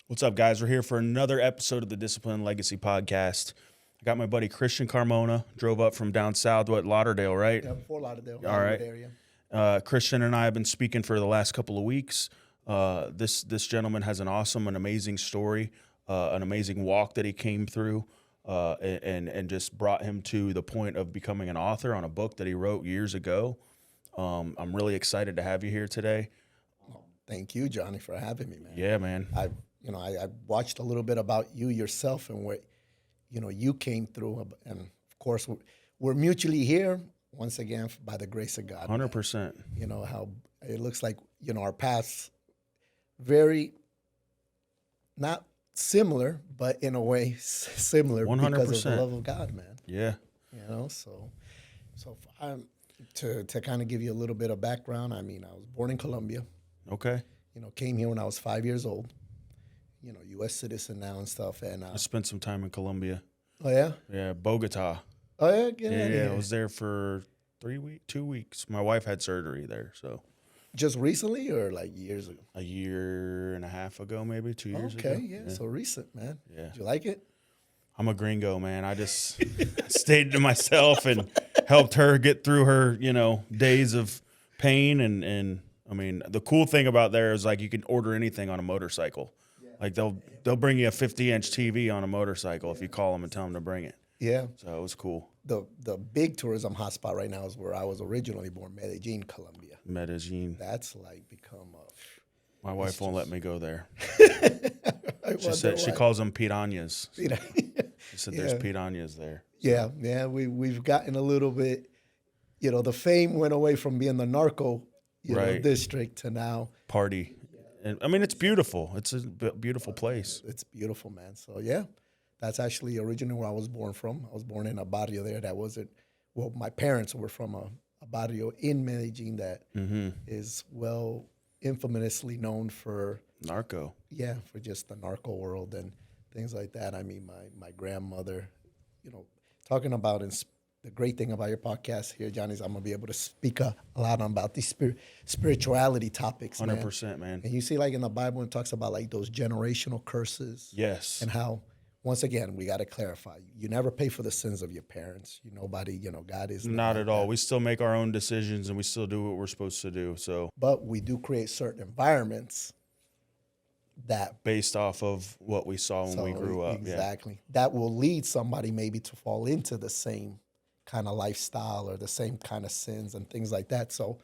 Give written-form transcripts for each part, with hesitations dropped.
What's up, guys? We're here for another episode of the Discipline and Legacy podcast. I got my buddy Christian Carmona, drove up from down south, Lauderdale, right? Yeah, Fort Lauderdale, All right. area. Christian and I have been speaking for the last couple of weeks. This gentleman has an awesome and amazing story, an amazing walk that he came through, and just brought him to the point of becoming an author on a book that he wrote years ago. I'm really excited to have you here today. Thank you, Jonnie, for having me, man. Yeah, man. I watched a little bit about you yourself and what, you came through. And, of course, we're mutually here, once again, by the grace of God. 100%. You know, how it looks like, our paths very, not similar, but in a way similar 100%. because of the love of God, man. Yeah. So to kind of give you a little bit of background, I was born in Colombia. Okay. Came here when I was 5 years old. U.S. citizen now and stuff. And I spent some time in Colombia. Oh yeah. Yeah, Bogota. Oh yeah. Yeah. I was there for 2 weeks. My wife had surgery there, so. Just recently or like years ago? A year and a half ago, maybe 2 years ago. Okay, yeah. So recent, man. Yeah. Did you like it? I'm a gringo, man. I just stayed to myself and helped her get through her, days of pain. And I mean, the cool thing about there is like you can order anything on a motorcycle. Yeah. Like they'll bring you a 50-inch TV on a motorcycle if you call them and tell them to bring it. Yeah. So it was cool. The big tourism hotspot right now is where I was originally born, Medellín, Colombia. Medellín. That's like become My wife won't let me go there. She said she calls them piranhas. She said Yeah. there's piranhas there. Yeah. We've gotten a little bit, the fame went away from being the narco Right. district to now. Party. And I mean, it's beautiful. It's a beautiful place. It's beautiful, man. So, yeah, that's actually originally where I was born from. I was born in a barrio there that wasn't, well, my parents were from a barrio in Medellín that is infamously known for Narco. Yeah, for just the narco world and things like that. I mean, my grandmother, talking about the great thing about your podcast here, Johnny, is I'm going to be able to speak a lot about these spirituality topics, 100%, man. And you see, like, in the Bible, it talks about, like, those generational curses. Yes. And how, once again, we got to clarify, you never pay for the sins of your parents. Nobody, God is not at all. We still make our own decisions and we still do what we're supposed to do. So, but we do create certain environments that based off of what we saw when we grew up. Exactly. Yeah. That will lead somebody maybe to fall into the same kind of lifestyle or the same kind of sins and things like that. So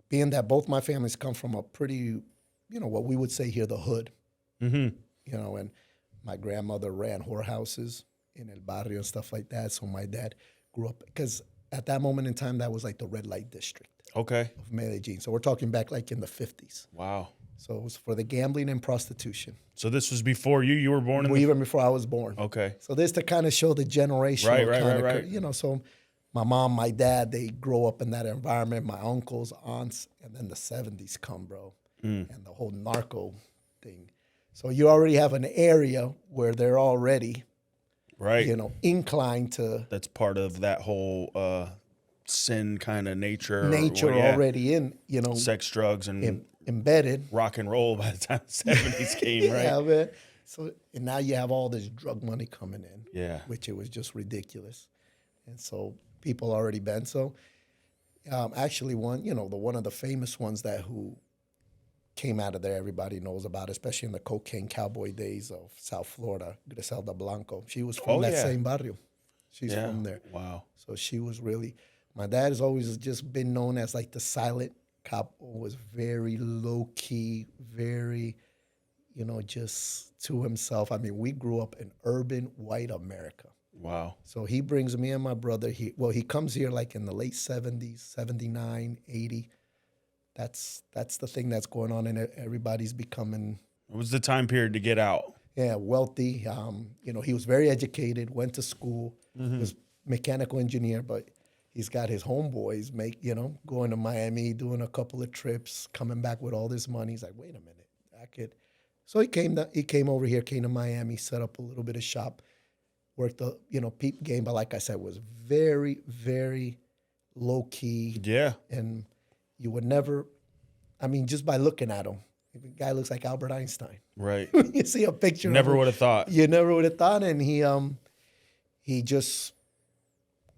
being that both my families come from a pretty, what we would say here, the hood, and my grandmother ran whorehouses in El Barrio and stuff like that. So my dad grew up, because at that moment in time, that was like the red light district. Okay. Of Medellín. So we're talking back like in the 50s. Wow. So it was for the gambling and prostitution. So this was before you were born? Even before I was born. Okay. So this to kind of show the generational right. So my mom, my dad, they grow up in that environment. My uncles, aunts, and then the 70s come, bro. And the whole narco thing. So you already have an area where they're already, inclined to. That's part of that whole sin kind of nature. Already in, sex, drugs, and embedded. Rock and roll by the time the 70s came, right? Yeah, man. So and now you have all this drug money coming in. Yeah. Which it was just ridiculous. And so people already been. So actually one of the famous ones who came out of there, everybody knows about, especially in the cocaine cowboy days of South Florida, Griselda Blanco. She was from that same barrio. She's from there. Wow. So she was really, my dad has always just been known as like the silent cop, was very low key, very, just to himself. I mean, we grew up in urban white America. Wow. So he brings me and my brother, he comes here like in the late 70s, 79, 80. That's the thing that's going on, and everybody's becoming. It was the time period to get out. Yeah, wealthy. He was very educated, went to school, was mechanical engineer, but he's got his homeboys going to Miami, doing a couple of trips, coming back with all this money. He's like, wait a minute, I could. So he came over here, came to Miami, set up a little bit of shop, worked the peep game, but like I said, was very, very low key. Yeah. And you would never, just by looking at him, The guy looks like Albert Einstein. Right. You see a picture. Never would have thought. You never would have thought. And he just,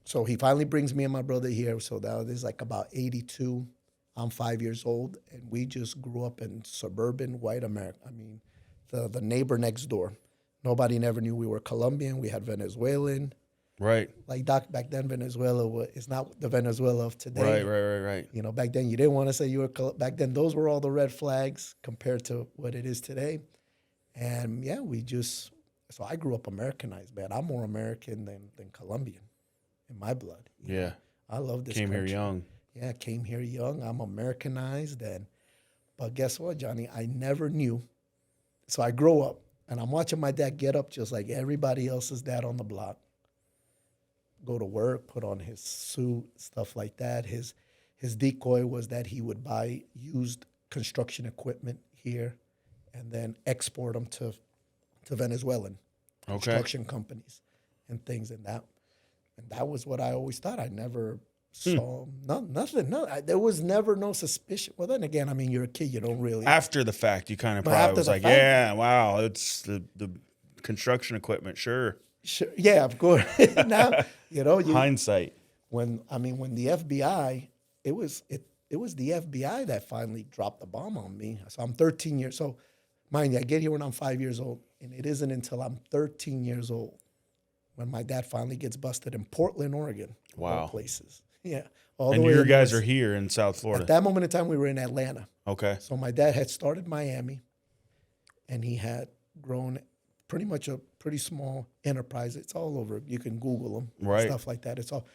so he finally brings me and my brother here. So that was like about 82. I'm 5 years old, and we just grew up in suburban white America. I mean, the neighbor next door. Nobody never knew we were Colombian. We had Venezuelan. Right. Like Doc, back then Venezuela is not the Venezuela of today. Right. You know, back then you didn't want to say you were. Back then those were all the red flags compared to what it is today. And yeah, so I grew up Americanized, man. I'm more American than Colombian in my blood. Yeah. I love this. Came country. here young. Yeah, came here young. I'm Americanized, but guess what, Johnny? I never knew. So I grow up, and I'm watching my dad get up just like everybody else's dad on the block. Go to work, put on his suit, stuff like that. His decoy was that he would buy used construction equipment here and then export them to Venezuelan construction companies and things. And that was what I always thought. I never saw nothing. There was never no suspicion. Well, then again, I mean, you're a kid. You don't really. After the fact, you kind of probably was like, yeah, wow, it's the construction equipment, sure. Sure. Yeah, of course. Now, hindsight. When the FBI, it was the FBI that finally dropped the bomb on me. So I'm 13 years. So mind you, I get here when I'm 5 years old, and it isn't until I'm 13 years old when my dad finally gets busted in Portland, Oregon. Wow. All places. Yeah. And your guys are here in South Florida. At that moment in time, we were in Atlanta. Okay. So my dad had started Miami, and he had grown pretty much a pretty small enterprise. It's all over. You can Google them, right? Stuff like that. It's all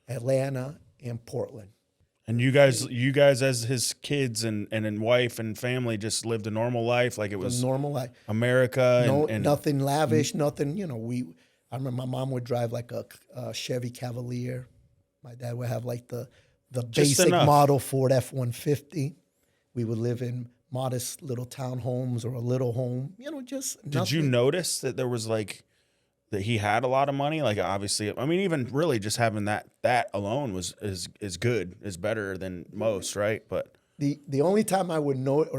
Atlanta and Portland. And you guys as his kids and wife and family just lived a normal life, like it was a normal life. America. And nothing lavish, nothing. I remember my mom would drive like a Chevy Cavalier. My dad would have like the basic model Ford F-150. We would live in modest little townhomes or a little home, just nothing. Did you notice that there was like, that he had a lot of money? Like obviously, I mean, even really just having that alone is good, is better than most, right? But the only time I would know it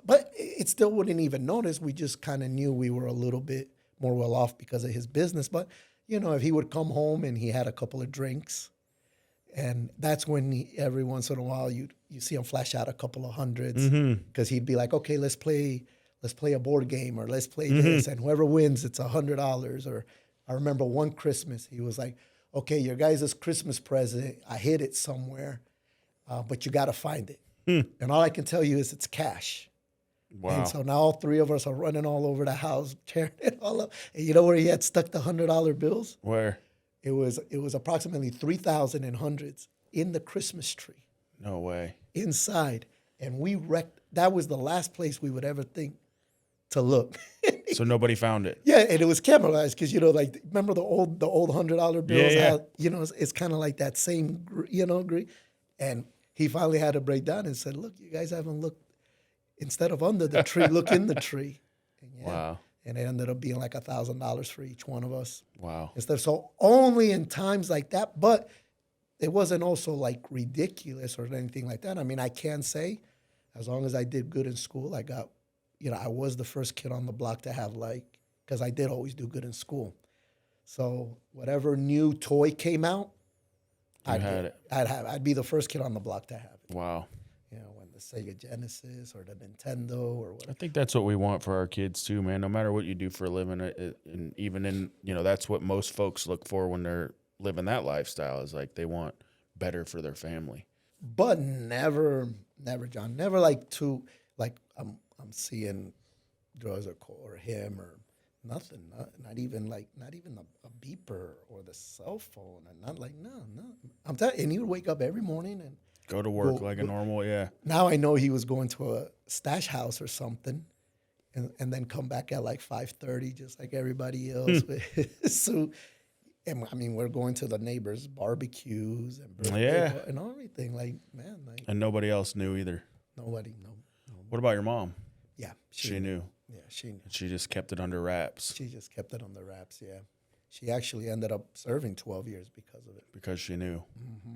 but it still wouldn't even notice. We just kind of knew we were a little bit more well off because of his business. But, if he would come home and he had a couple of drinks, and that's when every once in a while you see him flash out a couple of hundreds because he'd be like, okay, let's play a board game or let's play this, and whoever wins, it's $100. Or I remember one Christmas, he was like, okay, your guys' Christmas present, I hid it somewhere, but you got to find it. And all I can tell you is it's cash. Wow. And so now all three of us are running all over the house, tearing it all up. And you know where he had stuck the $100 bills? Where? It was approximately 3,000 in hundreds in the Christmas tree. No way. Inside. And we wrecked. That was the last place we would ever think to look. So nobody found it. Yeah, and it was camouflaged because remember the old $100 bills? Yeah. How, it's kind of like that same green. And he finally had to break down and said, "Look, you guys haven't looked. Instead of under the tree, look in the tree." And wow. And it ended up being like $1,000 for each one of us. Wow. So only in times like that, but it wasn't also like ridiculous or anything like that. I mean, I can say, as long as I did good in school, I got, I was the first kid on the block to have because I did always do good in school. So whatever new toy came out, I'd be the first kid on the block to have it. Wow. When the Sega Genesis or the Nintendo or whatever. I think that's what we want for our kids too, man. No matter what you do for a living, and even in, that's what most folks look for when they're living that lifestyle, is like they want better for their family. But never, John, never I'm seeing drugs or him or nothing, not even a beeper or the cell phone, and not like no. I'm telling you, and he would wake up every morning and go to work a normal, yeah. Now I know he was going to a stash house or something, and then come back at like 5:30, just like everybody else with his suit. And I mean, we're going to the neighbors' barbecues and birthday and everything. And nobody else knew either. Nobody. No. What about your mom? Yeah, she knew. Yeah, she knew. She just kept it under wraps. She just kept it under wraps. Yeah, she actually ended up serving 12 years because of it. Because she knew. Mm-hmm.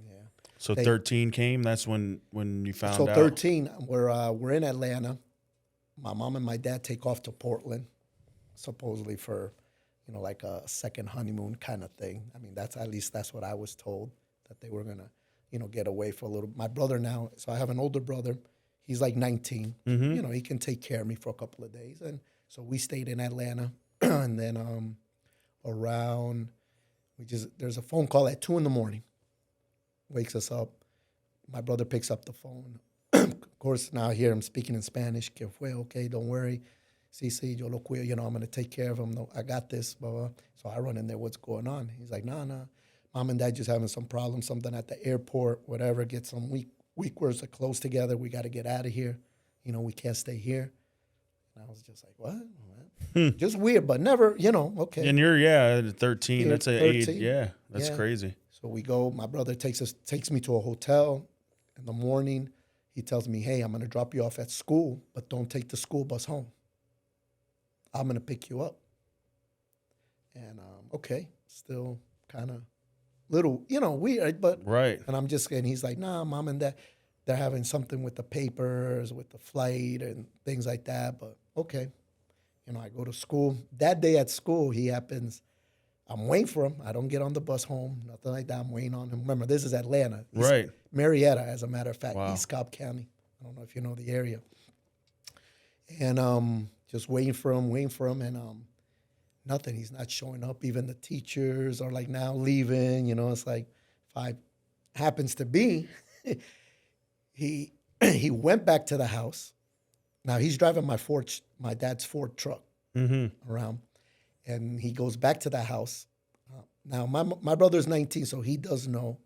Yeah. So 13 came. That's when you found So out. 13, we're in Atlanta. My mom and my dad take off to Portland, supposedly for, like a second honeymoon kind of thing. I mean, that's what I was told, that they were gonna, get away for a little. My brother now, so I have an older brother. He's like 19. Mm-hmm. He can take care of me for a couple of days, and so we stayed in Atlanta, and then around, there's a phone call at 2 a.m. Wakes us up. My brother picks up the phone. Of course, now I hear him speaking in Spanish. Que fue? Okay, don't worry. Sí, yo lo cuido. I'm going to take care of him. No, I got this. Blah, blah. So I run in there. What's going on? He's like, nah. Mom and dad just having some problems, something at the airport, whatever. Get some weak words that close together. We got to get out of here. We can't stay here. And I was just like, what? Just weird, but never, okay. And you're 13. That's an age. Yeah, that's crazy. So we go. My brother takes me to a hotel in the morning. He tells me, hey, I'm going to drop you off at school, but don't take the school bus home. I'm going to pick you up. And, okay, still kind of little, weird, but. Right. And he's like, nah, mom and dad, they're having something with the papers, with the flight and things like that, but okay. I go to school. That day at school, I'm waiting for him. I don't get on the bus home, nothing like that. I'm waiting on him. Remember, this is Atlanta. Right. Marietta, as a matter of fact, Wow. East Cobb County. I don't know if you know the area. And just waiting for him, and nothing. He's not showing up. Even the teachers are like now leaving. It's like happens to be, he went back to the house. Now he's driving my dad's Ford truck around, and he goes back to the house. Now my brother's 19, so he does know.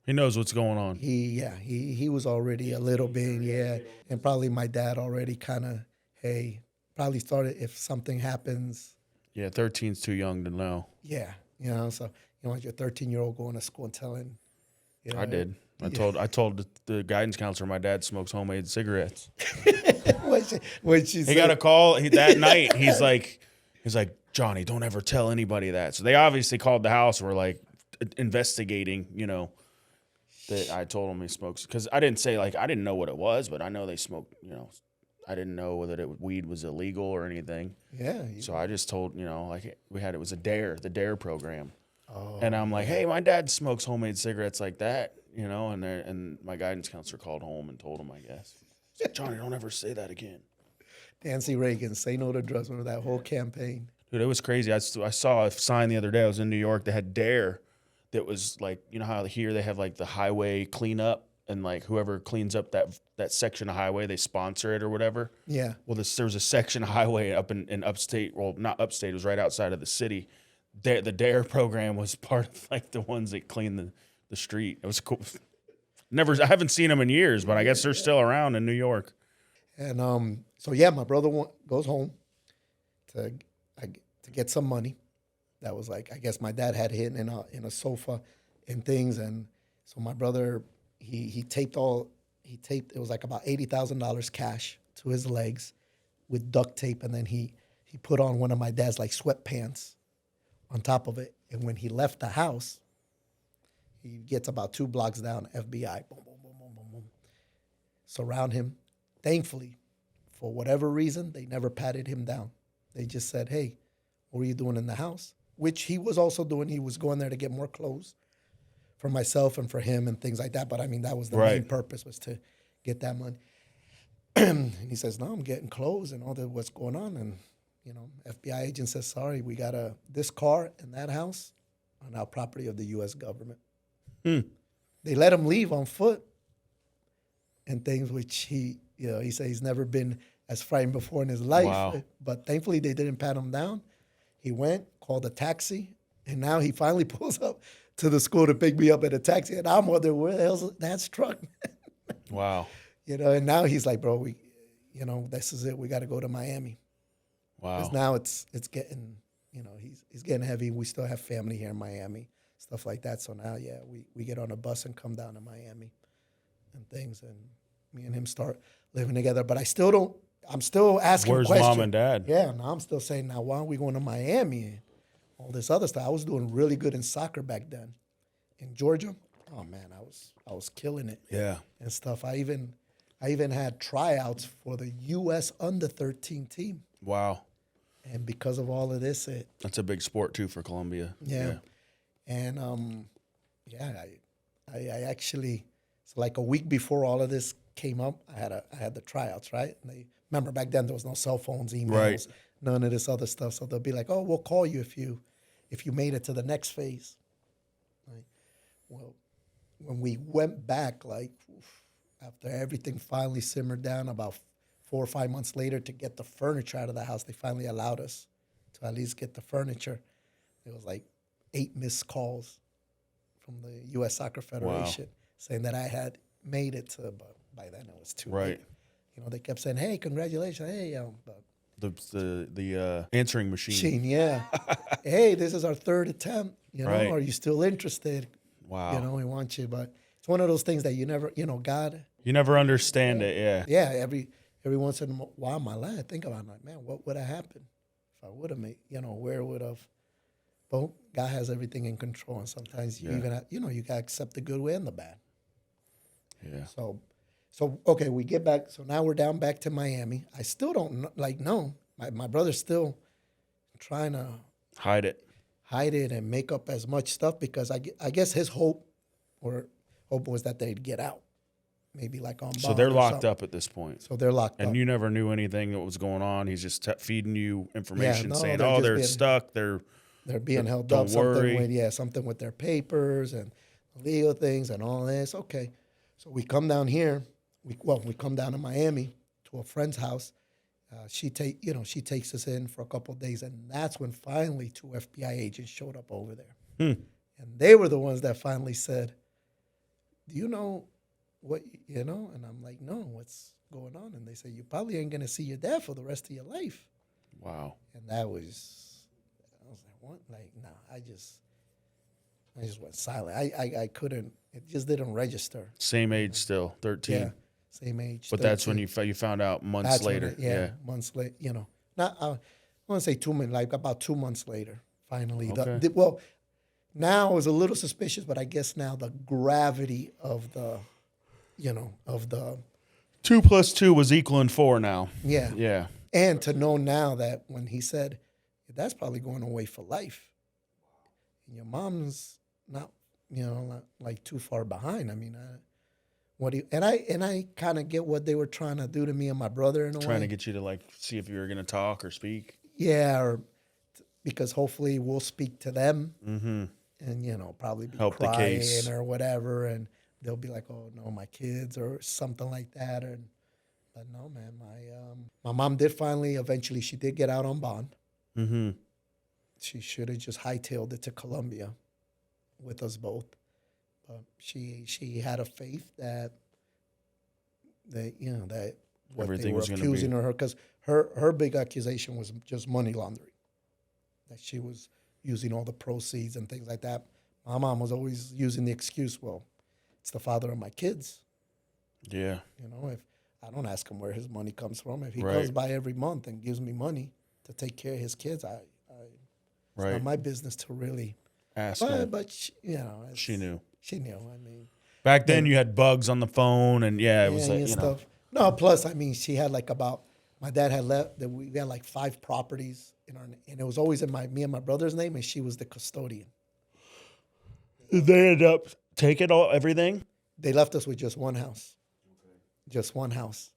He knows what's going on. He was already a little bit, and probably my dad already kind of, probably started if something happens. Yeah, 13's too young to know. Yeah, so your 13-year-old going to school and telling. I did. I told the guidance counselor my dad smokes homemade cigarettes. He got a call that night. He's like, Johnny, don't ever tell anybody that. So they obviously called the house. And were like investigating, that I told him he smokes, because I didn't say I didn't know what it was, but I know they smoked. I didn't know whether weed was illegal or anything. Yeah. So I just told it was the DARE program. Oh, and I'm like, hey, my dad smokes homemade cigarettes like that, and my guidance counselor called home and told him, I guess. He's like, Johnny, don't ever say that again. Nancy Reagan, say no to drugs, remember that whole campaign? Dude, it was crazy. I saw a sign the other day. I was in New York. They had DARE that was like, how here they have the highway cleanup, and whoever cleans up that section of highway, they sponsor it or whatever. Yeah. Well, there was a section of highway up in upstate. Well, not upstate. It was right outside of the city. The DARE program was part of the ones that clean the street. It was cool. I haven't seen them in years, but I guess they're still around in New York. And my brother goes home to get some money. That was I guess my dad had hidden in a sofa and things, and so my brother he taped it was about $80,000 cash to his legs with duct tape, and then he put on one of my dad's sweatpants on top of it. And when he left the house, he gets about 2 blocks down, FBI, boom, boom, boom, boom, boom, boom, surround him. Thankfully, for whatever reason, they never patted him down. They just said, hey, what were you doing in the house? Which he was also doing. He was going there to get more clothes for myself and for him and things like that. But I mean, that was the main purpose, was to get that money. And he says, no, I'm getting clothes and all that, what's going on? And, FBI agent says, sorry, we got this car and that house are now property of the U.S. government. They let him leave on foot and things, which he said he's never been as frightened before in his life. Wow. But thankfully, they didn't pat him down. He went, called a taxi, and now he finally pulls up to the school to pick me up at a taxi. And I'm wondering, where the hell's Dad's truck? Wow. And now he's like, bro, this is it. We got to go to Miami. Wow. Because now it's getting, he's getting heavy. We still have family here in Miami, stuff like that. So now, we get on a bus and come down to Miami and things. And me and him start living together. But I'm still asking Where's questions. mom and dad? Yeah, now I'm still saying, now why are we going to Miami and all this other stuff? I was doing really good in soccer back then in Georgia. oh man, I was killing it Yeah. and stuff. I even had tryouts for the U.S. under-13 team, Wow. and because of all of this, That's a big sport too for Colombia. yeah. And I actually, so like a week before all of this came up, I had the tryouts, right? And they remember back then there was no cell phones, emails, Right. none of this other stuff. So they'll be like, "Oh, we'll call you if you made it to the next phase." Right? Well, when we went back, like after everything finally simmered down, about 4 or 5 months later, to get the furniture out of the house, they finally allowed us to at least get the furniture. There was like 8 missed calls from the U.S. Soccer Federation saying that I had made it to, but by then it was too late. You know, they kept saying, "Hey, congratulations, hey," but The answering machine. yeah. "Hey, this is our 3rd attempt. You know, Right. are you still interested? Wow. You know, we want you." But it's one of those things that you never, you know, God. You never understand it. Yeah. Yeah, every once in a while, my life, I think about it, like, man, what would have happened if I would have made, you know, where would have. But God has everything in control, and sometimes you even have, you know, you got to accept the good and the bad. Yeah. So okay, we get back. So now we're down back to Miami. I still don't know. My brother's still trying to Hide it. hide it and make up as much stuff because I guess his hope was that they'd get out, maybe like on bond. So they're or locked something. up at this point. So they're locked up. And you never knew anything that was going on. He's just feeding you information, no, saying, they're "Oh, just they're being- stuck. They're being held don't up. worry." Something with their papers and legal things and all this. Okay, so we come down here. We come down to Miami to a friend's house. She takes us in for a couple of days, and that's when finally 2 FBI agents showed up over there, and they were the ones that finally said, "Do you know what you know?" And I'm like, "No, what's going on?" And they say, "You probably ain't gonna see your dad for the rest of your life." Wow. And I was like, "What?" Like, no, I just went silent. I couldn't. It just didn't register. Same age still, 13. Yeah, same age. But that's 13. when you found out months That's when later. months later. You know, not I want to say 2 months, like about 2 months later. Finally, Okay. now it was a little suspicious, but I guess now the gravity of the 2 + 2 was equaling 4 now. yeah. Yeah. And to know now that when he said, "That's probably going away for life," and your mom's not, not like too far behind. I mean, I kind of get what they were trying to do to me and my brother in a way. Trying to get you to like see if you were going to talk or speak. Yeah, or because hopefully we'll speak to them and probably be Help the crying case. or whatever, and they'll be like, "Oh no, my kids," or something like that. But no, man, my mom did eventually she did get out on bond. Mm-hmm. She should have just hightailed it to Colombia with us both. But she had a faith that what Everything they were was gonna accusing be- her because her big accusation was just money laundering. That she was using all the proceeds and things like that. My mom was always using the excuse, "Well, it's the father of my kids. Yeah. If I don't ask him where his money comes from, if he Right. comes by every month and gives me money to take care of his kids, it's Right. not my business to really." Ask him. But She knew. She knew. I mean, Back then you had bugs on the phone and it was like, and you know. stuff. No, plus, I mean, she had my dad had left. That we had like 5 properties and it was always in me and my brother's name, and she was the custodian. They ended up taking everything? They left us with just one house. Just one house.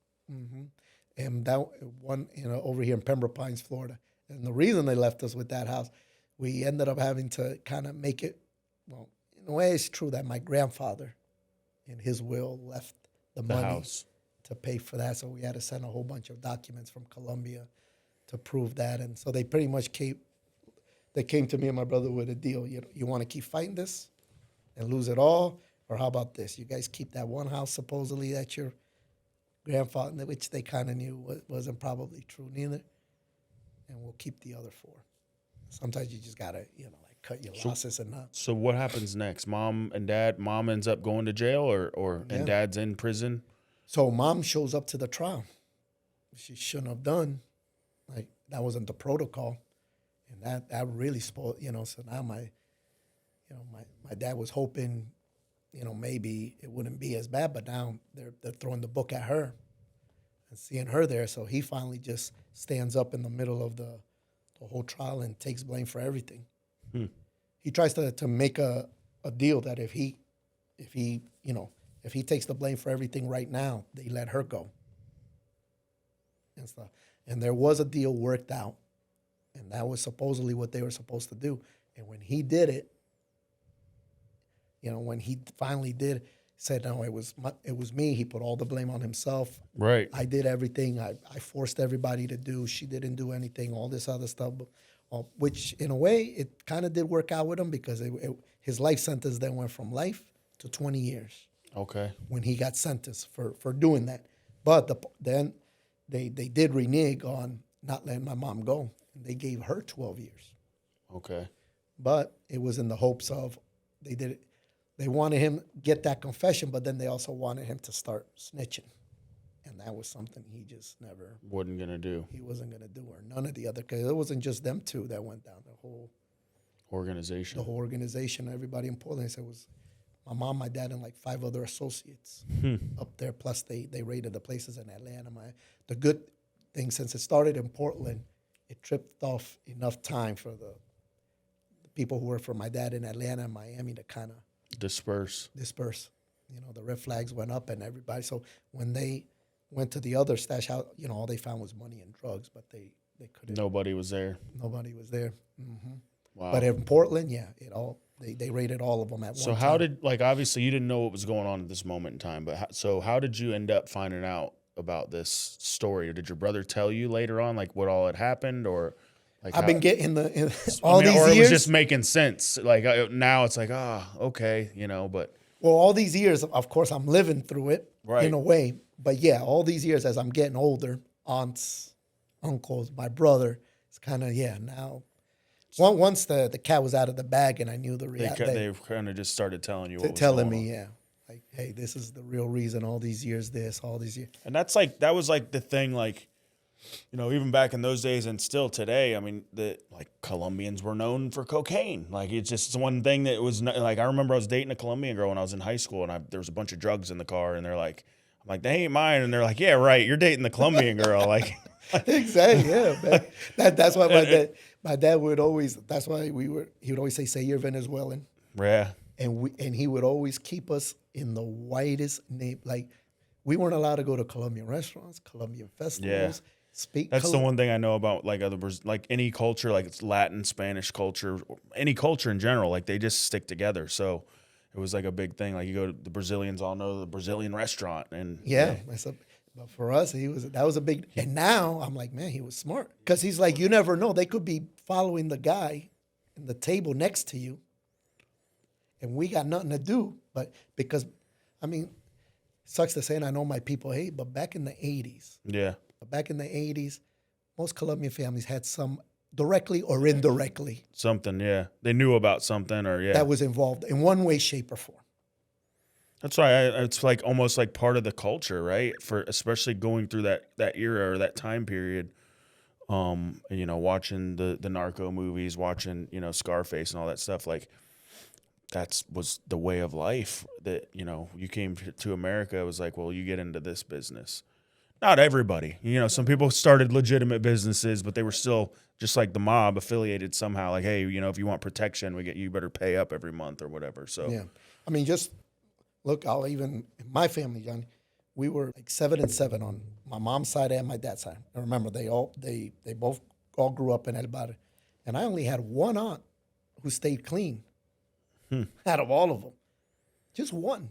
And that one, over here in Pembroke Pines, Florida. And the reason they left us with that house, we ended up having to kind of make it, well, in a way it's true that my grandfather in his will left the money house to pay for that. So we had to send a whole bunch of documents from Colombia to prove that. And so they pretty much came to me and my brother with a deal. You want to keep fighting this and lose it all? Or how about this? You guys keep that one house supposedly that your grandfather, which they kind of knew wasn't probably true neither, and we'll keep the other 4. Sometimes you just gotta, cut your losses and not. So what happens next? Mom and dad, mom ends up going to jail and dad's in prison? So mom shows up to the trial. She shouldn't have done. Like, that wasn't the protocol. And that really spoiled, so now my dad was hoping maybe it wouldn't be as bad, but now they're throwing the book at her and seeing her there. So he finally just stands up in the middle of the whole trial and takes blame for everything. He tries to make a deal that if he takes the blame for everything right now, they let her go and stuff. And there was a deal worked out, and that was supposedly what they were supposed to do. And when he did it, when he finally did, said, no, it was me. He put all the blame on himself. Right. I did everything. I forced everybody to do. She didn't do anything, all this other stuff, which in a way, it kind of did work out with him because his life sentence then went from life to 20 years. Okay. When he got sentenced for doing that. But then they did renege on not letting my mom go. And they gave her 12 years. Okay. But it was in the hopes of they did it. They wanted him to get that confession, but then they also wanted him to start snitching. And that was something he just never... Wasn't going to do. He wasn't going to do, or none of the other... Because it wasn't just them two that went down. The whole organization, everybody in Portland. So it was my mom, my dad, and like 5 other associates up there. Plus, they raided the places in Atlanta. The good thing, since it started in Portland, it tripped off enough time for the people who were for my dad in Atlanta and Miami to kind of... Disperse. The red flags went up and everybody. So when they went to the other stash house, all they found was money and drugs, but they couldn't. Nobody was there. Mm-hmm. Wow. But in Portland, they raided all of them at once. So how did, obviously you didn't know what was going on at this moment in time, but how did you end up finding out about this story? Or did your brother tell you later on, what all had happened, or... I've been getting all these or years. It was just making sense. Now it's okay, but. Well, all these years, of course, I'm living through it in a way. But yeah, all these years as I'm getting older, aunts, uncles, my brother, it's kind of, now. Once the cat was out of the bag and I knew the reality. They kind of just started telling you what was telling going me, on. Like, hey, this is the real reason all these years, all these years. And that's that was the thing, even back in those days and still today, I mean, Colombians were known for cocaine. It's just one thing that was I remember I was dating a Colombian girl when I was in high school, and there was a bunch of drugs in the car, and they're like, I'm like, they ain't mine, and they're like, yeah, right, you're dating the Colombian girl, Exactly, yeah. That's why my dad would always. That's why he would always say you're Venezuelan. Yeah. And he would always keep us in the whitest name. We weren't allowed to go to Colombian restaurants, Colombian festivals. Yeah. That's the one thing I know about any culture, it's Latin, Spanish culture, any culture in general, they just stick together. So it was a big thing. You go to the Brazilians all know the Brazilian restaurant, and but for us, that was a big. And now I'm like, man, he was smart because he's like, you never know, they could be following the guy in the table next to you, and we got nothing to do. But because, sucks to say, and I know my people hate, but back in the 80s, Back in the 80s, most Colombian families had some directly or indirectly. Something, yeah. They knew about something that was involved in one way, shape, or form. That's why it's almost part of the culture, right? For especially going through that era or that time period. Watching the narco movies, watching, Scarface and all that stuff, that was the way of life that, you came to America. It was well, you get into this business. Not everybody. Some people started legitimate businesses, but they were still just like the mob affiliated somehow. Hey, if you want protection, you better pay up every month or whatever. So yeah, just look. In my family, Jonnie, we were 7 and 7 on my mom's side and my dad's side. I remember they both all grew up in El Barrio, and I only had one aunt who stayed clean out of all of them, just one.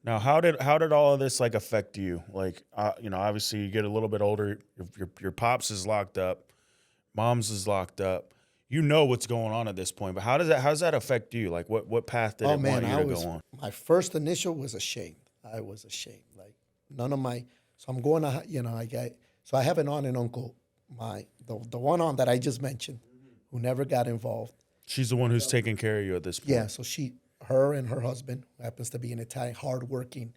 Now, how did all of this affect you? Obviously you get a little bit older. Your pops is locked up, mom's is locked up. What's going on at this point, but how does that affect you? What path did it want you to go on? My first initial was ashamed. I was ashamed. None of my. So I'm going to So I have an aunt and uncle. The one aunt that I just mentioned, who never got involved. She's the one who's taking care of you at this point. Yeah. So her and her husband, who happens to be an Italian, hardworking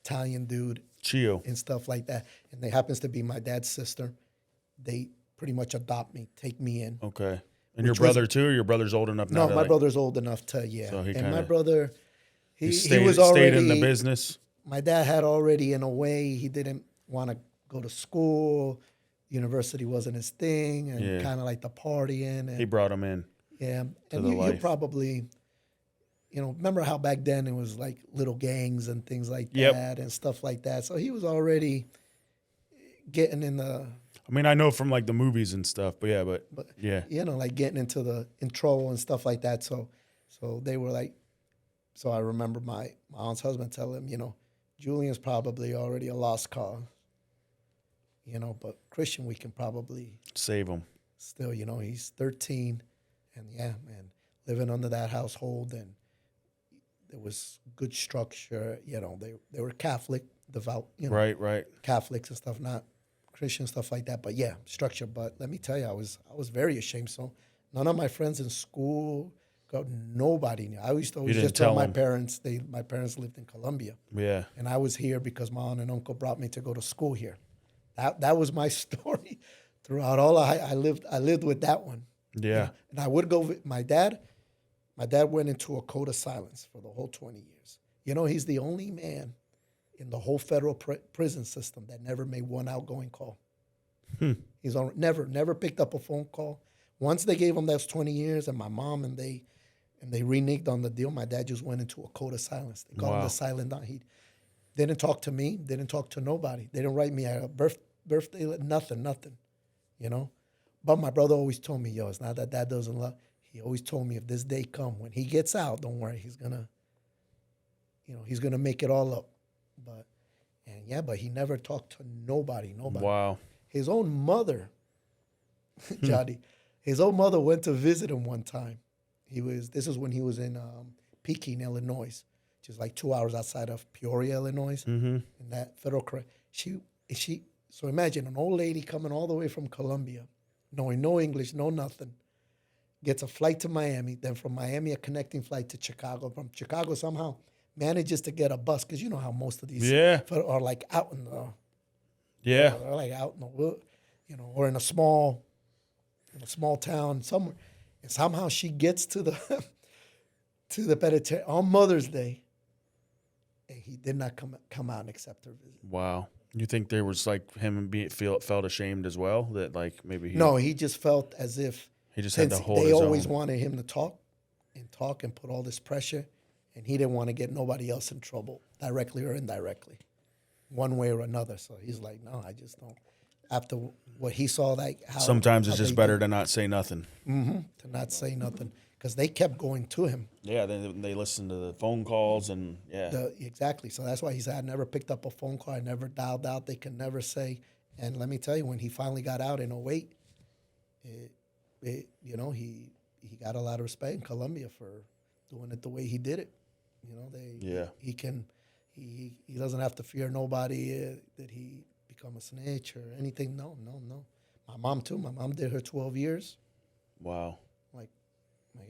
Italian dude. Chio. And stuff like that. And they happens to be my dad's sister. They pretty much adopt me, take me in. Okay. And your brother too, or your brother's old enough now? No, my brother's old enough to, yeah. So and my brother, He he was stayed in the already, business. my dad had already, in a way, he didn't want to go to school. University wasn't his thing, and Yeah. kind of like the partying. He And brought him in. yeah, to and the you life. probably, remember how back then it was like little gangs and things like Yep. that and stuff like that. So he was already getting in the, I mean, I know from like the movies and stuff, but yeah. like getting into the intro and stuff like that. So they were like, so I remember my aunt's husband telling him, Julian's probably already a lost cause, but Christian, we can probably Save him. still, he's 13, and yeah, man, living under that household, and there was good structure. They were Catholic, devout, Right. Catholics and stuff, not Christian stuff like that. But yeah, structure. But let me tell you, I was very ashamed. So none of my friends in school, nobody knew. I used to always didn't just tell tell my them. parents. My parents lived in Colombia, Yeah. and I was here because my aunt and uncle brought me to go to school here. That was my story throughout all. I lived with that one. Yeah. And I would go. My dad went into a code of silence for the whole 20 years. He's the only man in the whole federal prison system that never made one outgoing call. He's never picked up a phone call. Once they gave him those 20 years, and my mom and they reneged on the deal, my dad just went into a code of silence. They called him Wow. the silent night. He didn't talk to me, didn't talk to nobody. They didn't write me a birthday, nothing. But my brother always told me, it's not that dad doesn't love. He always told me, if this day come, when he gets out, don't worry, he's gonna make it all up. But he never talked to nobody. Wow. His own mother, Johnny, his own mother went to visit him one time. This is when he was in Peking, Illinois, which is like 2 hours outside of Peoria, Illinois. Mm-hmm. In that federal correct. So imagine an old lady coming all the way from Colombia, knowing no English, no nothing, gets a flight to Miami, then from Miami a connecting flight to Chicago. From Chicago somehow manages to get a bus, because you know how most of these are like out in the or like out in the wood, or in a small town somewhere, and somehow she gets to the to the penitentiary on Mother's Day, and he did not come out and accept her visit. Wow. You think there was like him felt ashamed as well, that like maybe he just felt as if he just had to hold they his always own. wanted him to talk and put all this pressure, and he didn't want to get nobody else in trouble, directly or indirectly, one way or another. So he's like, no, I just don't. After what he saw, like Sometimes it's how just they better to not say nothing. to not say nothing, because they kept going to him. Yeah, they listened to the phone calls and Exactly. So that's why he said, I never picked up a phone call. I never dialed out. They could never say. And let me tell you, when he finally got out in 2008, he got a lot of respect in Colombia for doing it the way he did it. He doesn't have to fear nobody that he become a snitch or anything. No. My mom too. My mom did her 12 years. Wow. Like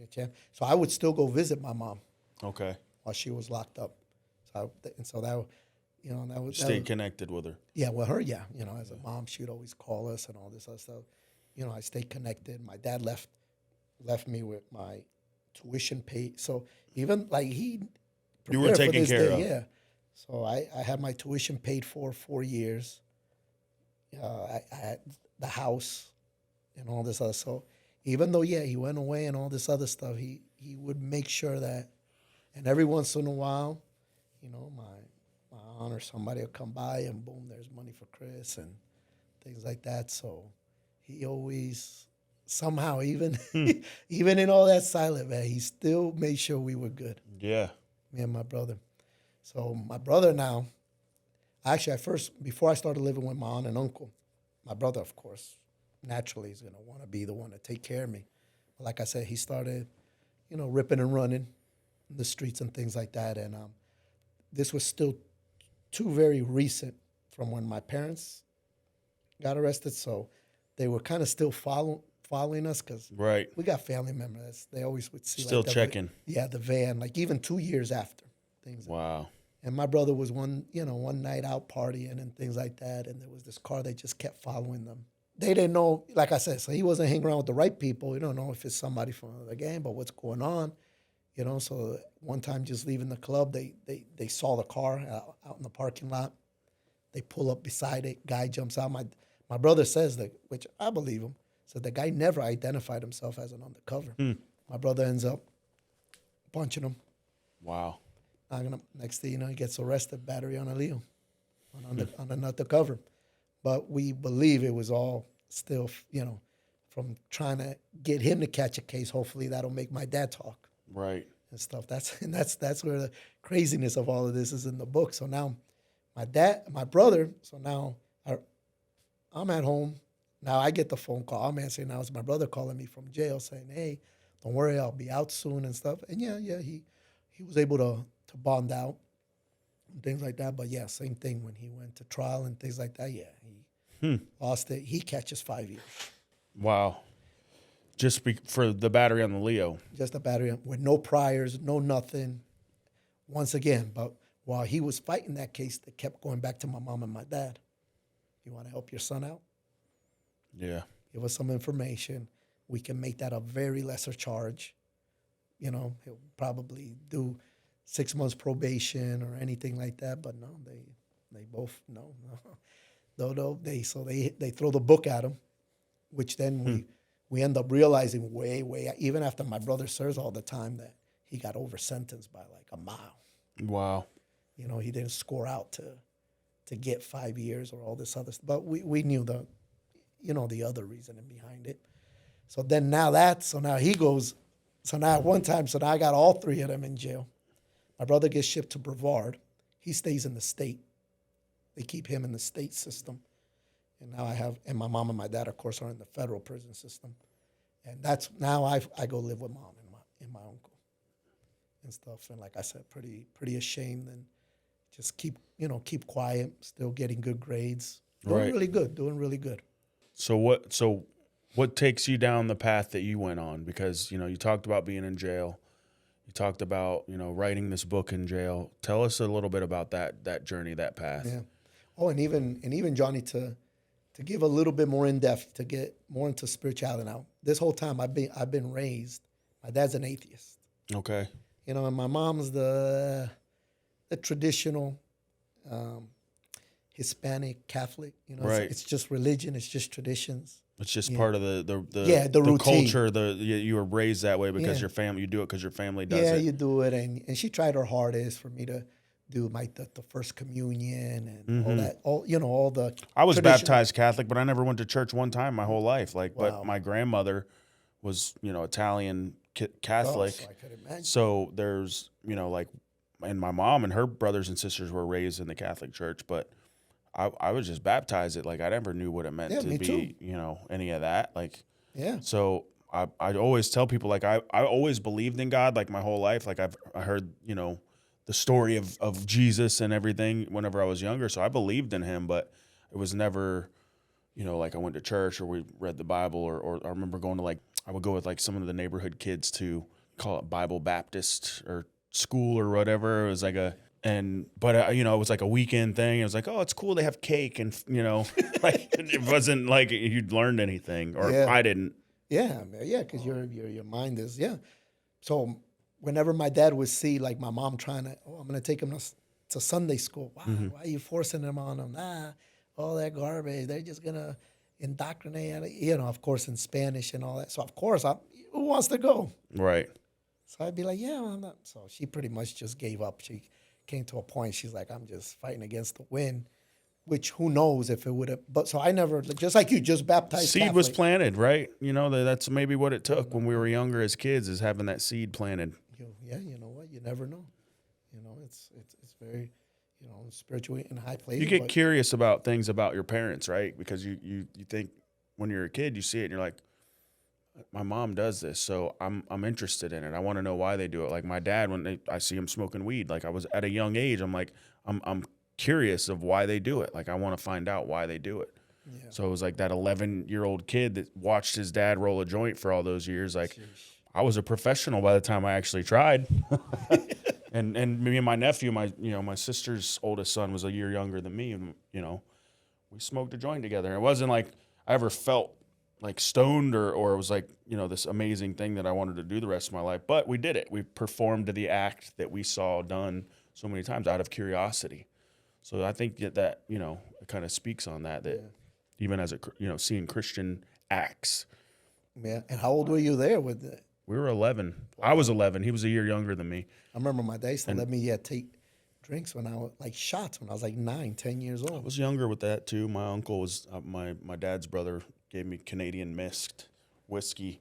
a champ. So I would still go visit my mom. Okay. While she was locked up. So that was Stay connected with her. Yeah, with her, yeah. As a mom, she would always call us and all this other stuff. I stayed connected. My dad left me with my tuition paid. So even like he You were taken care of. Yeah. So I had my tuition paid for 4 years. I had the house and all this other. So even though, he went away and all this other stuff, he would make sure that, and every once in a while, my aunt or somebody will come by and boom, there's money for Chris and things like that. So he always, somehow, even in all that silent, man, he still made sure we were good. Yeah. Me and my brother. So my brother now, actually, before I started living with my aunt and uncle, my brother, of course, naturally is going to want to be the one to take care of me. But like I said, he started, ripping and running in the streets and things like that. And this was still too very recent from when my parents got arrested. So they were kind of still following us, because we got family members. They always would see. Still like checking. The van, like even 2 years after. Things. Wow. And my brother was one night out partying and things like that, and there was this car that just kept following them. They didn't know, like I said, so he wasn't hanging around with the right people. You don't know if it's somebody from the gang, but what's going on, You know, so one time just leaving the club, they saw the car out in the parking lot. They pull up beside it. Guy jumps out. My brother says that, which I believe him. So the guy never identified himself as an undercover. My brother ends up punching him. Wow. Next thing you know, he gets arrested, battery on a Leo, on an undercover. But we believe it was all still, you know, from trying to get him to catch a case. Hopefully that'll make my dad talk. Right. And stuff. That's where the craziness of all of this is in the book. So now my brother, so now I'm at home. Now I get the phone call. I'm answering now. It's my brother calling me from jail saying, hey, don't worry, I'll be out soon and stuff. And he was able to bond out and things like that. But yeah, same thing when he went to trial and things like that. Yeah, he lost it. He catches 5 years. Wow. Just for the battery on the Leo. Just a battery with no priors, no nothing. Once again, but while he was fighting that case, they kept going back to my mom and my dad. You want to help your son out? Yeah. Give us some information. We can make that a very lesser charge. You know, he'll probably do 6 months probation or anything like that. But no, they both no. They throw the book at him, which then we end up realizing way even after my brother serves all the time that he got over sentenced by like a mile. Wow. You know, he didn't score out to get 5 years or all this other stuff. But we knew the other reasoning behind it. So then now he goes, so now at one time, so now I got all 3 of them in jail. My brother gets shipped to Brevard. He stays in the state. They keep him in the state system. And now and my mom and my dad, of course, are in the federal prison system. And that's, now I go live with mom and my uncle and stuff. And like I said, pretty ashamed and just keep quiet, still getting good grades. Doing really good. So what takes you down the path that you went on? Because, you know, you talked about being in jail. You talked about, you know, writing this book in jail. Tell us a little bit about that journey, that path. Yeah. Oh, and even Jonnie, to give a little bit more in depth, to get more into spirituality now. This whole time I've been raised. My dad's an atheist. Okay. You know, and my mom's the traditional Hispanic Catholic. You know, right. It's just religion. It's just traditions. It's just part of the routine. Culture. You were raised that way because your family. You do it because your family does it. Yeah, you do it, and she tried her hardest for me to do the first communion and all that. All the. I was baptized Catholic, but I never went to church one time my whole life. But my grandmother was Italian Catholic. So I could imagine. So there's and my mom and her brothers and sisters were raised in the Catholic Church, but I was just baptized it. Like I never knew what it meant to be, too. Any of that. Yeah. So I always tell people I always believed in God my whole life. I heard, the story of Jesus and everything whenever I was younger. So I believed in him, but it was never, I went to church or we read the Bible or I remember going to I would go with some of the neighborhood kids to call it Bible Baptist or school or whatever. It was but it was like a weekend thing. It was like, oh, it's cool. They have cake and, it wasn't like you'd learned anything or I didn't. Yeah. Yeah. Cause your mind is, yeah. So whenever my dad would see my mom trying to, I'm going to take him to Sunday school. Wow. Mm-hmm. Why are you forcing them on them? Nah, all that garbage. They're just going to indoctrinate, of course, in Spanish and all that. So of course who wants to go? Right. So I'd be like, yeah, I'm not. So she pretty much just gave up. She came to a point, she's like, I'm just fighting against the wind, which who knows if it would have. But so I never, just like you, just baptized seed Catholic. Was planted, right? That's maybe what it took when we were younger as kids, is having that seed planted. Yeah, you know what? You never know. It's very, spiritually in high places. You get curious about things about your parents, right? Because you think when you're a kid, you see it and you're like, my mom does this, so I'm interested in it. I want to know why they do it. Like my dad, when I see him smoking weed, I was at a young age, I'm curious of why they do it. I want to find out why they do it. Yeah. So it was like that 11-year-old kid that watched his dad roll a joint for all those years. I was a professional by the time I actually tried. and me and my nephew, my sister's oldest son was a year younger than me, and we smoked a joint together. It wasn't like I ever felt like stoned or it was like, this amazing thing that I wanted to do the rest of my life. But we did it. We performed the act that we saw done so many times out of curiosity. So I think that it kind of speaks on that even as seeing Christian acts. Yeah. And how old were you there with it? We were 11. Wow. I was 11. He was a year younger than me. I remember my dad used to let me take drinks when I was like shots when I was like 9, 10 years old. I was younger with that too. My uncle was my dad's brother gave me Canadian mist whiskey,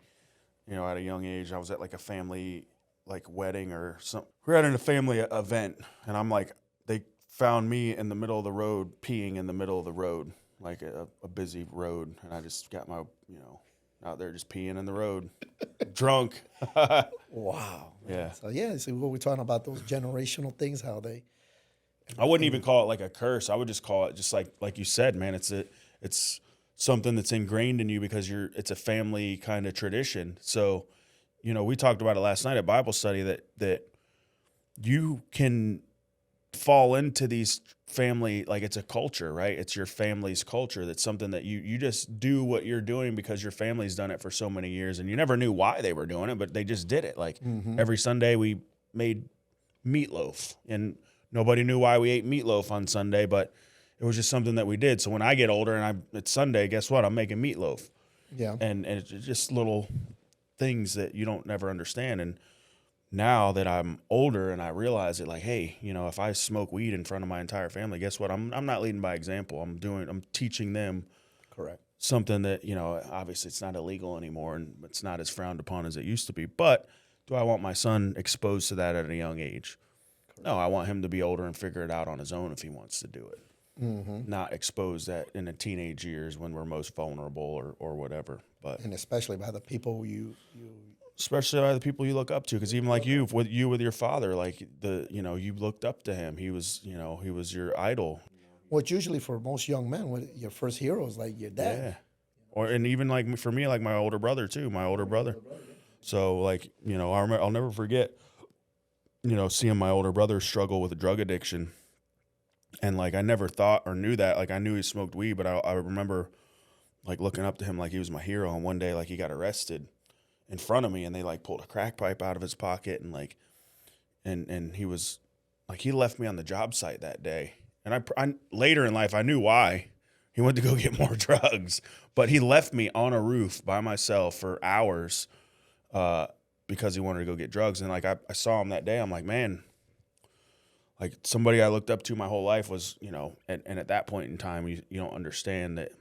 at a young age. I was at like a family like wedding or something. We were at a family event, and I'm like, they found me in the middle of the road peeing in the middle of the road, like a busy road, and I just got my out there just peeing in the road, drunk. Wow. Yeah. So so what we're talking about, those generational things, how they. I wouldn't even call it like a curse. I would just call it just like you said, man. It's something that's ingrained in you because it's a family kind of tradition. So, we talked about it last night at Bible study that you can fall into these family, like it's a culture, right? It's your family's culture. That's something that you just do what you're doing because your family's done it for so many years, and you never knew why they were doing it, but they just did it. Like every Sunday we made meatloaf, and nobody knew why we ate meatloaf on Sunday, but it was just something that we did. So when I get older and it's Sunday, guess what? I'm making meatloaf. Yeah. And it's just little things that you don't never understand. And now that I'm older and I realize it, like, hey, if I smoke weed in front of my entire family, guess what? I'm not leading by example. I'm teaching them correct something that, obviously it's not illegal anymore and it's not as frowned upon as it used to be. But do I want my son exposed to that at a young age? Correct. No, I want him to be older and figure it out on his own if he wants to do it. Not exposed that in the teenage years when we're most vulnerable or whatever. And especially by the people especially by the people you look up to, because even like you with your father, like you looked up to him. He was he was your idol. Well, it's usually for most young men, your first hero is like your dad. Yeah. And even like for me, like my older brother too. So like I'll never forget seeing my older brother struggle with a drug addiction. And like I never thought or knew that. Like I knew he smoked weed, but I remember like looking up to him like he was my hero. And one day like he got arrested in front of me, and they like pulled a crack pipe out of his pocket, and like and he was like, he left me on the job site that day. And I later in life I knew why. He went to go get more drugs, but he left me on a roof by myself for hours because he wanted to go get drugs. And like I saw him that day. I'm like, man. Like somebody I looked up to my whole life was, and at that point in time, you don't understand that.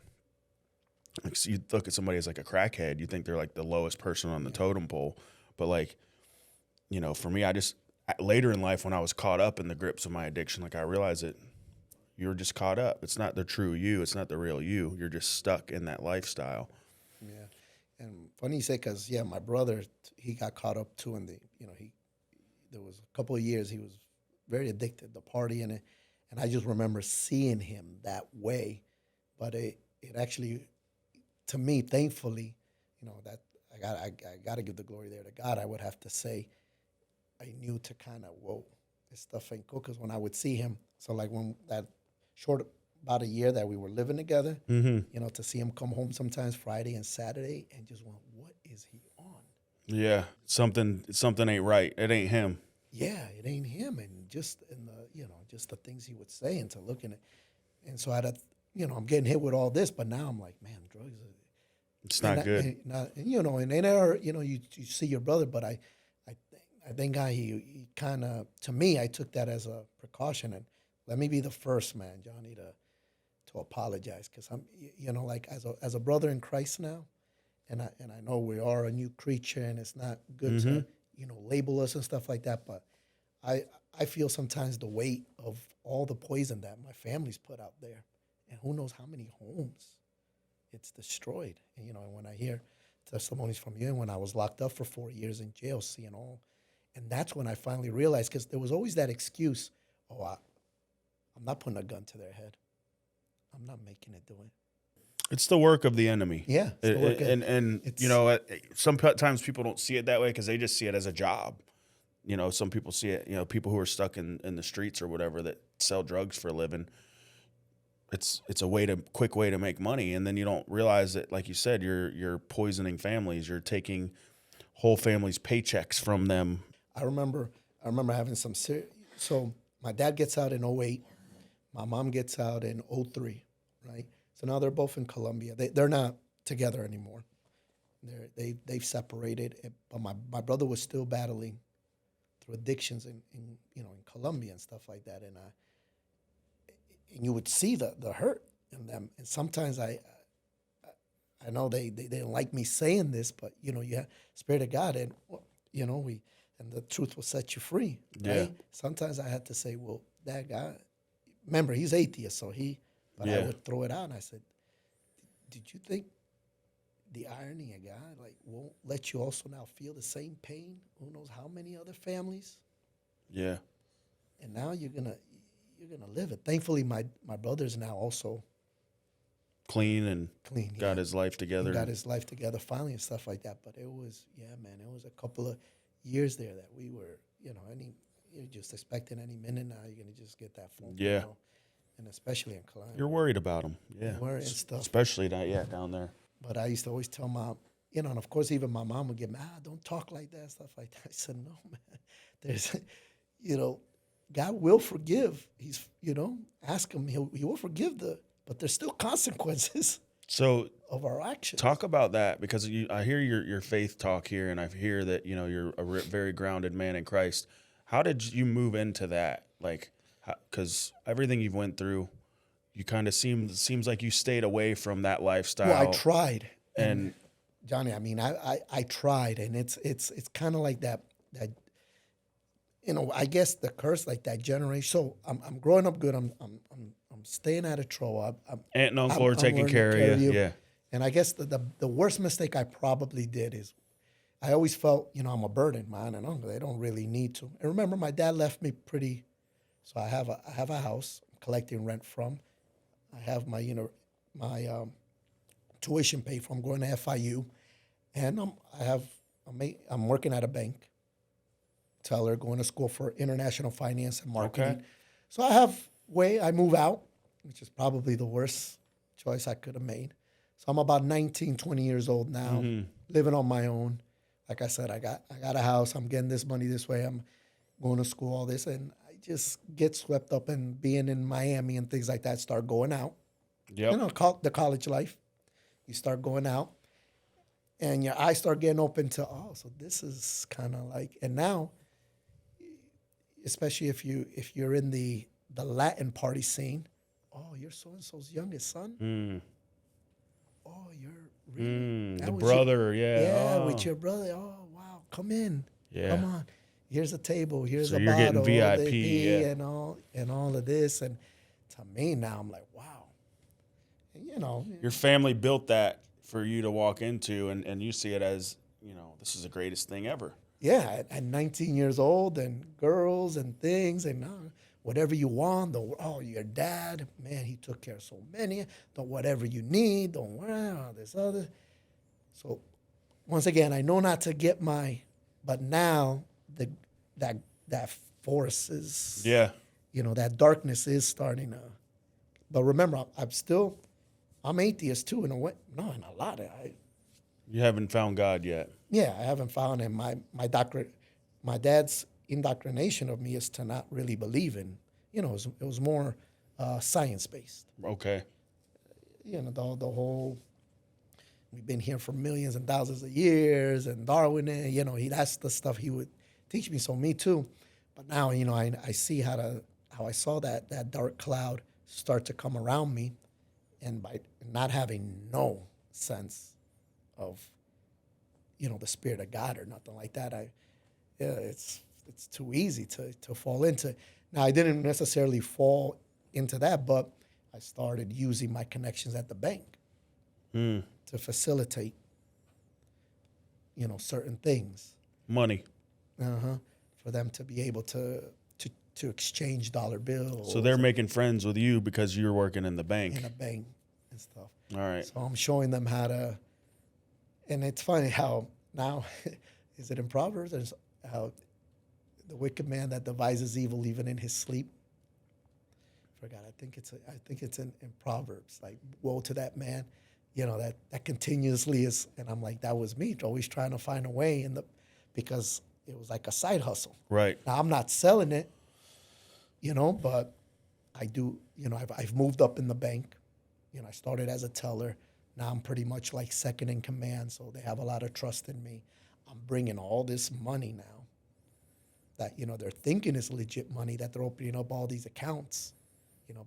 Like so you look at somebody as like a crackhead, you think they're like the lowest person on the totem pole. But like, for me, I just later in life when I was caught up in the grips of my addiction, like I realized that you're just caught up. It's not the true you. It's not the real you. You're just stuck in that lifestyle. Yeah, and funny you say because my brother he got caught up too in the there was a couple of years he was very addicted to partying, and I just remember seeing him that way. But it actually, to me, thankfully, that I got to give the glory there to God. I would have to say, I knew to kind of this stuff ain't cool. Because when I would see him, so like when that short about a year that we were living together, to see him come home sometimes Friday and Saturday, and just went, what is he on? Yeah, something ain't right. It ain't him. Yeah, it ain't him, and just in the just the things he would say, and to looking at, and so I'm getting hit with all this, but now I'm like, man, drugs. It's not good. And they never, you see your brother, but I think he kind of, to me, I took that as a precaution, and let me be the first man, Jonnie, to apologize, because I'm, like as a brother in Christ now, and I know we are a new creature, and it's not good to label us and stuff like that, but I feel sometimes the weight of all the poison that my family's put out there, and who knows how many homes it's destroyed. And when I hear testimonies from you, and when I was locked up for 4 years in jail, seeing all, and that's when I finally realized, because there was always that excuse, I'm not putting a gun to their head, I'm not making it do it. It's the work of the enemy. Yeah. Sometimes people don't see it that way because they just see it as a job. Some people see it, people who are stuck in the streets or whatever that sell drugs for a living it's a quick way to make money, and then you don't realize that, like you said, you're poisoning families. You're taking whole families' paychecks from them. I remember having so my dad gets out in '08, my mom gets out in '03, right? So now they're both in Colombia. They're not together anymore. They've separated, but my brother was still battling through addictions in Colombia and stuff like that, and you would see the hurt in them. And sometimes I know they didn't like me saying this, but you have Spirit of God, and and the truth will set you free. Right? Yeah. Sometimes I had to say, well, that guy, remember, he's atheist, so but I would throw it out and I said, did you think the irony of God won't let you also now feel the same pain? Who knows how many other families? Yeah. And now you're gonna live it. Thankfully, my brother's now also clean, got yeah. his life together. He got his life together finally and stuff like that. But it was, man, it was a couple of years there that we were, you're just expecting any minute now you're gonna just get that phone. Yeah. And especially in Colombia. You're worried about them. Yeah. Worried and stuff. Especially down there. But I used to always tell Mom, and of course even my mom would get mad, don't talk like that, stuff like that. I said, no, man. There's, God will forgive. He's, ask him, he will forgive but there's still consequences. So of our actions. Talk about that, because I hear your faith talk here, and I hear that you're a very grounded man in Christ. How did you move into that? Because everything you've went through, you kind of seems like you stayed away from that lifestyle. Well, I tried, and Jonnie, I mean, I tried, and it's kind of like that. I guess the curse, like that generation. So I'm growing up good. I'm staying out of trouble. Aunt and uncle are taking care of you. Yeah. And I guess the worst mistake I probably did is I always felt, I'm a burden, man, and they don't really need to. And remember, my dad left me pretty, so I have a house I'm collecting rent from. I have my tuition paid for. I'm going to FIU, and I'm working at a bank. Teller, going to school for international finance and marketing. Okay. So I move out, which is probably the worst choice I could have made. So I'm about 19, 20 years old now, living on my own. Like I said, I got a house. I'm getting this money this way. I'm going to school, all this. And I just get swept up in being in Miami and things like that, start going out. Yep. The college life. You start going out. And your eyes start getting open to, so this is kind of like, and now, especially if you're in the Latin party scene, you're so-and-so's youngest son? Oh, you're really... the brother, with your brother. Oh, wow, come in. Yeah. Come on. Here's a table, here's so a you're bottle. Getting VIP, and all of this. And to me now, I'm like, wow. And, your family built that for you to walk into, and you see it as, this is the greatest thing ever. Yeah, at 19 years old, and girls and things, and whatever you want. Your dad, man, he took care of so many. Whatever you need, don't worry, all this other. So, once again, I know not to get but now that force is, that darkness is starting to. But remember, I'm atheist too in a way. No, in a lot. You haven't found God yet. Yeah, I haven't found him. My dad's indoctrination of me is to not really believe in. It was more science based. Okay. The whole. We've been here for millions and thousands of years, and Darwin. That's the stuff he would teach me. So me too. But now, I see how I saw that dark cloud start to come around me, and by not having no sense of, the Spirit of God or nothing like that, it's too easy to fall into. Now, I didn't necessarily fall into that, but I started using my connections at the bank to facilitate, certain things. Money. For them to be able to exchange dollar bills. So they're making friends with you because you're working in the bank. In a bank and stuff. All right. So I'm showing them how to, and it's funny how now, is it in Proverbs? There's how the wicked man that devises evil even in his sleep. forgot. I think it's in Proverbs. Like, woe to that man, that continuously is. And I'm like, that was me, always trying to find a way because it was like a side hustle. Right. Now I'm not selling it, but I do. I've moved up in the bank. I started as a teller. Now I'm pretty much like second in command, so they have a lot of trust in me. I'm bringing all this money now that, they're thinking is legit money, that they're opening up all these accounts,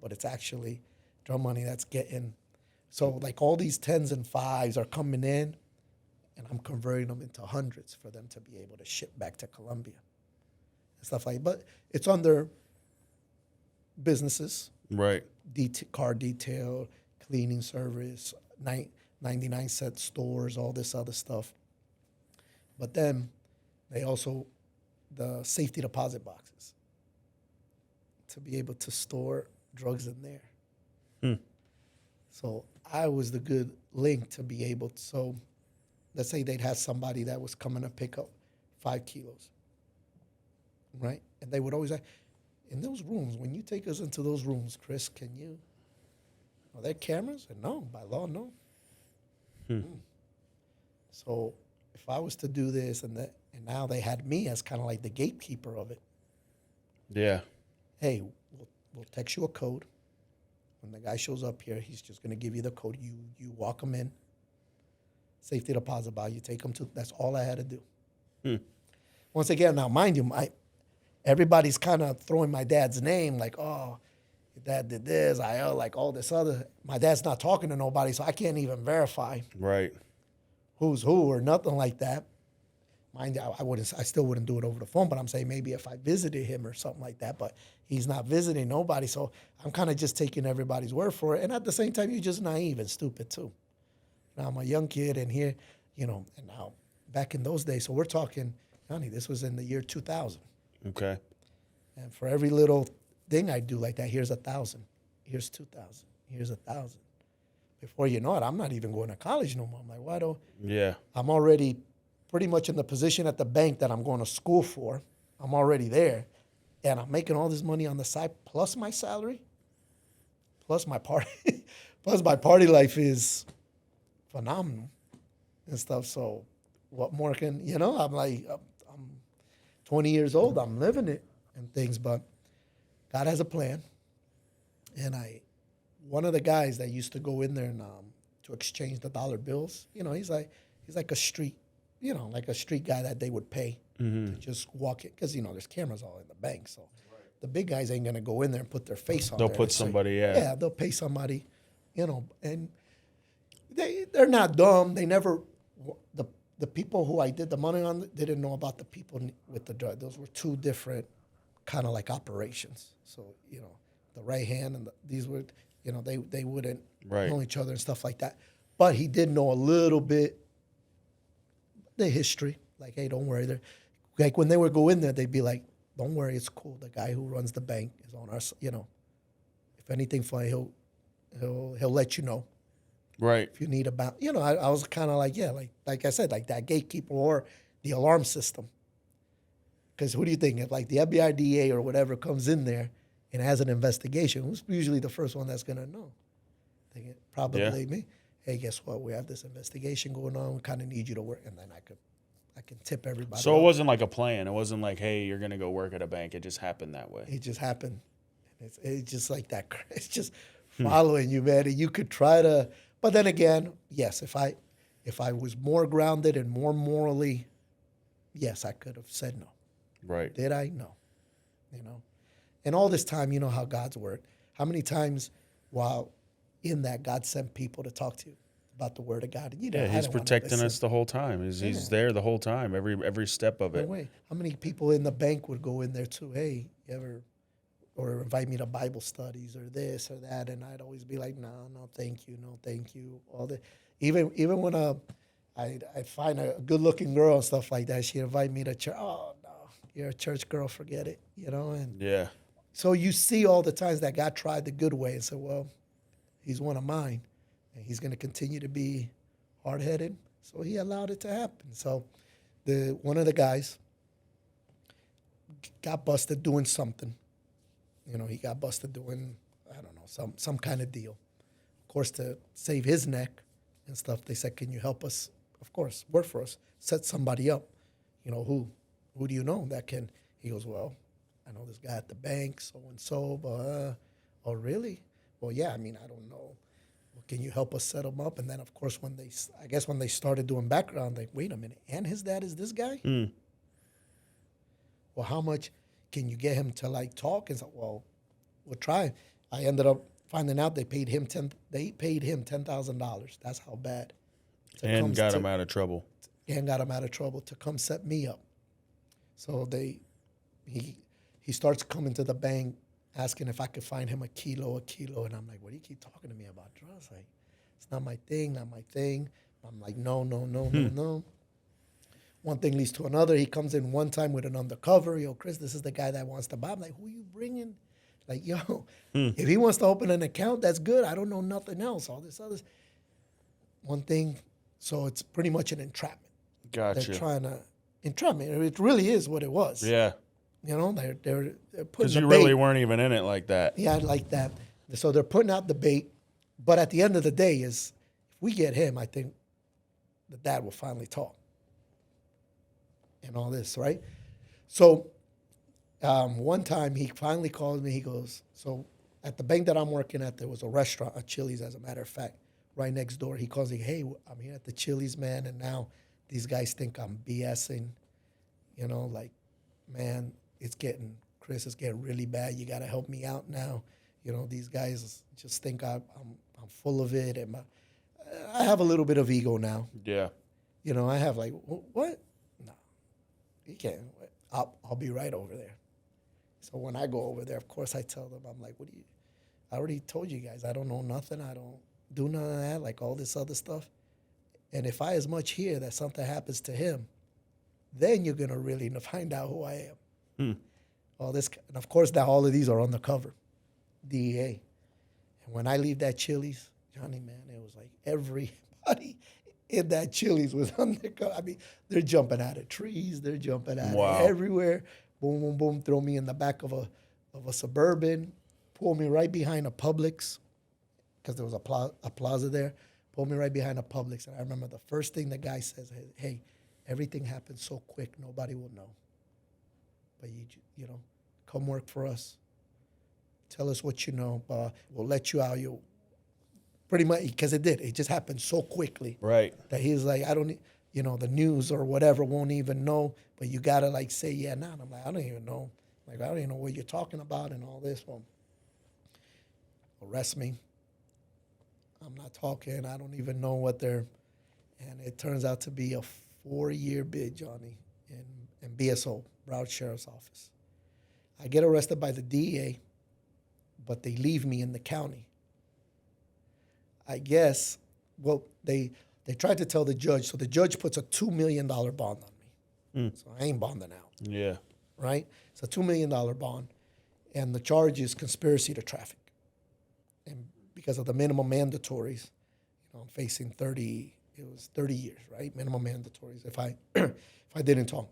but it's actually drug money that's getting. So like all these 10s and 5s are coming in, and I'm converting them into hundreds for them to be able to ship back to Colombia and stuff like that. But it's under businesses. Right. Car detail, cleaning service, 99-cent stores, all this other stuff. But then they also, the safety deposit boxes, to be able to store drugs in there. So I was the good link to be able to. So let's say they'd have somebody that was coming to pick up 5 kilos, right? And they would always say, in those rooms, when you take us into those rooms, Chris, are there cameras? And no, by law, no. So if I was to do this and now they had me as kind of like the gatekeeper of it. Yeah. Hey, we'll text you a code. When the guy shows up here, he's just going to give you the code. You walk him in. Safety deposit box. You take him to. That's all I had to do. Once again, now mind you, everybody's kind of throwing my dad's name like, oh, your dad did this, like all this other. My dad's not talking to nobody, so I can't even verify Right. who's who or nothing like that. Mind you, I still wouldn't do it over the phone, but I'm saying maybe if I visited him or something like that, but he's not visiting nobody, so I'm kind of just taking everybody's word for it. And at the same time, you're just naive and stupid too. Now I'm a young kid, and here, and now back in those days, so we're talking, Jonnie, this was in the year 2000. Okay. And for every little thing I do like that, here's 1,000, here's 2,000, here's 1,000. Before you know it, I'm not even going to college no more. I'm like, why don't? Yeah. I'm already pretty much in the position at the bank that I'm going to school for. I'm already there, and I'm making all this money on the side, plus my salary, plus my party, plus my party life is phenomenal and stuff. So what more can, I'm like, I'm 20 years old. I'm living it and things, but God has a plan. And one of the guys that used to go in there and to exchange the dollar bills, he's like a street, like a street guy that they would pay to just walk in, because there's cameras all in the bank. So the big guys ain't gonna go in there and put their face on. They'll there put somebody. Yeah. They'll pay somebody, and they're not dumb. They never the people who I did the money on, they didn't know about the people with the drug. Those were two different kind of like operations. So the right hand and these were, they wouldn't know each other and stuff like that. But he did know a little bit the history. Like, hey, don't worry. Like when they would go in there, they'd be like, don't worry, it's cool. The guy who runs the bank is on our, if anything funny, he'll let you know. Right. If you need about, I was kind of like, yeah, like I said, like that gatekeeper or the alarm system. Because who do you think? If like the FBI, DA or whatever comes in there and has an investigation, who's usually the first one that's going to know? Probably me. Hey, guess what? We have this investigation going on. We kind of need you to work. And then I can tip everybody. So it wasn't like a plan. It wasn't like, hey, you're going to go work at a bank. It just happened that way. It just happened. It's just like that. It's just following you, man. And you could try to, but then again, yes, if I was more grounded and more morally, yes, I could have said no. Right. Did I? No. And all this time, how God's worked. How many times while in that God sent people to talk to you about the word of God? And He's protecting us the whole time. He's there the whole time, every step of it. No way. How many people in the bank would go in there too? Hey, or invite me to Bible studies or this or that, and I'd always be like, no, thank you, no, thank you. All the, even when I'd find a good-looking girl and stuff like that, she'd invite me to church. Oh no, you're a church girl, forget it, And yeah. So you see all the times that God tried the good way and said, well, he's one of mine, and he's going to continue to be hard-headed. So he allowed it to happen. So one of the guys got busted doing something. He got busted doing, I some kind of deal. Of course, to save his neck and stuff, they said, "Can you help us? Of course, work for us. Set somebody up. Who do you know that can?" He goes, "Well, I know this guy at the bank, so and so, but oh, really? Well, yeah. I mean, I don't know. Well, can you help us set him up?" And then, of course, when they started doing background, like, wait a minute, and his dad is this guy? Well, how much can you get him to like talk? And so, well, we'll try. I ended up finding out they paid him $10,000. That's how bad. And got him out of trouble. And got him out of trouble to come set me up. So he starts coming to the bank asking if I could find him a kilo. And I'm like, what do you keep talking to me about drugs? Like, it's not my thing. I'm like, no. One thing leads to another. He comes in one time with an undercover. Yo, Chris, this is the guy that wants to buy. I'm like, who you bringing? Like, yo, if he wants to open an account, that's good. I don't know nothing else. All this other. One thing. So it's pretty much an entrapment. Gotcha. They're trying to entrapment. It really is what it was. Yeah. They're putting because the you bait. really weren't even in it like that. Yeah, like that. So they're putting out the bait. But at the end of the day, if we get him, I think the dad will finally talk. And all this, right? So one time he finally calls me. He goes, so at the bank that I'm working at, there was a restaurant, a Chili's, as a matter of fact, right next door. He calls me, hey, I'm here at the Chili's, man, and now these guys think I'm BSing. Like, man, Chris, it's getting really bad. You got to help me out now. These guys just think I'm full of it. And I have a little bit of ego now. Yeah. I have like, what? No, you can't. I'll be right over there. So when I go over there, of course, I tell them, I'm like, I already told you guys, I don't know nothing. I don't do none of that, like all this other stuff. And if I as much hear that something happens to him, then you're going to really find out who I am. All this, and of course, now all of these are undercover, DEA. And when I leave that Chili's, Jonnie, man, it was like everybody in that Chili's was undercover. I mean, they're jumping out of trees. They're jumping out of everywhere. Boom, boom, boom, throw me in the back of a Suburban, pull me right behind a Publix, because there was a plaza there, pull me right behind a Publix. And I remember the first thing the guy says, hey, everything happens so quick, nobody will know. But you come work for us. Tell us what you know, but we'll let you out. You pretty much, because it did. It just happened so quickly. Right. That he's like, I don't, the news or whatever won't even know, but you got to like say, yeah, nah. And I'm like, I don't even know. Like, I don't even know what you're talking about and all this. Well, arrest me. I'm not talking. I don't even know what they're, and it turns out to be a 4-year bid, Jonnie, in BSO, Broward Sheriff's Office. I get arrested by the DEA, but they leave me in the county. I guess, well, they tried to tell the judge, so the judge puts a $2 million bond on me. So I ain't bonding out. Yeah. Right? It's a $2 million bond, and the charge is conspiracy to traffic. And because of the minimum mandatories, I'm facing 30 years, right? Minimum mandatories if I didn't talk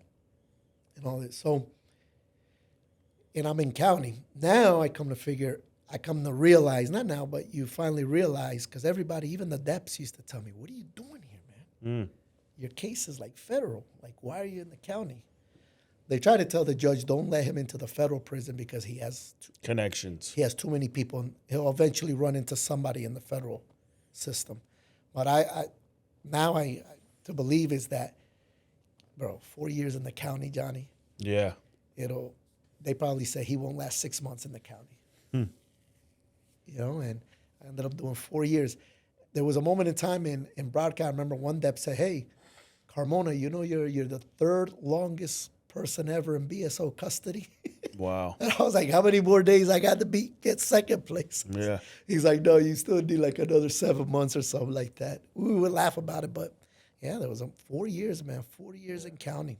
and all this. So, and I'm in county. Now I come to realize, not now, but you finally realize, because everybody, even the DEPs used to tell me, what are you doing here, man? Your case is like federal. Like, why are you in the county? They try to tell the judge, don't let him into the federal prison because he has connections. He has too many people, and he'll eventually run into somebody in the federal system. But I to believe is that, bro, 4 years in the county, Jonnie. Yeah. They probably say he won't last 6 months in the county. And I ended up doing 4 years. There was a moment in time in broadcast, I remember one dep said, hey, Carmona, you're the third longest person ever in BSO custody. Wow. And I was like, how many more days I got to get second place? Yeah. He's like, no, you still need like another 7 months or something like that. We would laugh about it, but yeah, there was 4 years, man, 4 years in county.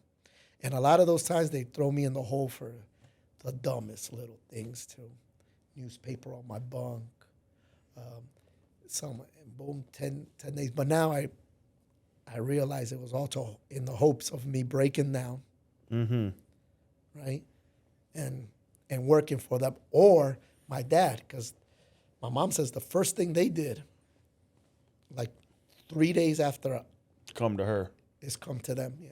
And a lot of those times they throw me in the hole for the dumbest little things too. Newspaper on my bunk, boom, 10 days. But now I realize it was also in the hopes of me breaking down, right, and working for them, or my dad, because My mom says the first thing they did, like 3 days after, Come to her. is come to them. Yeah.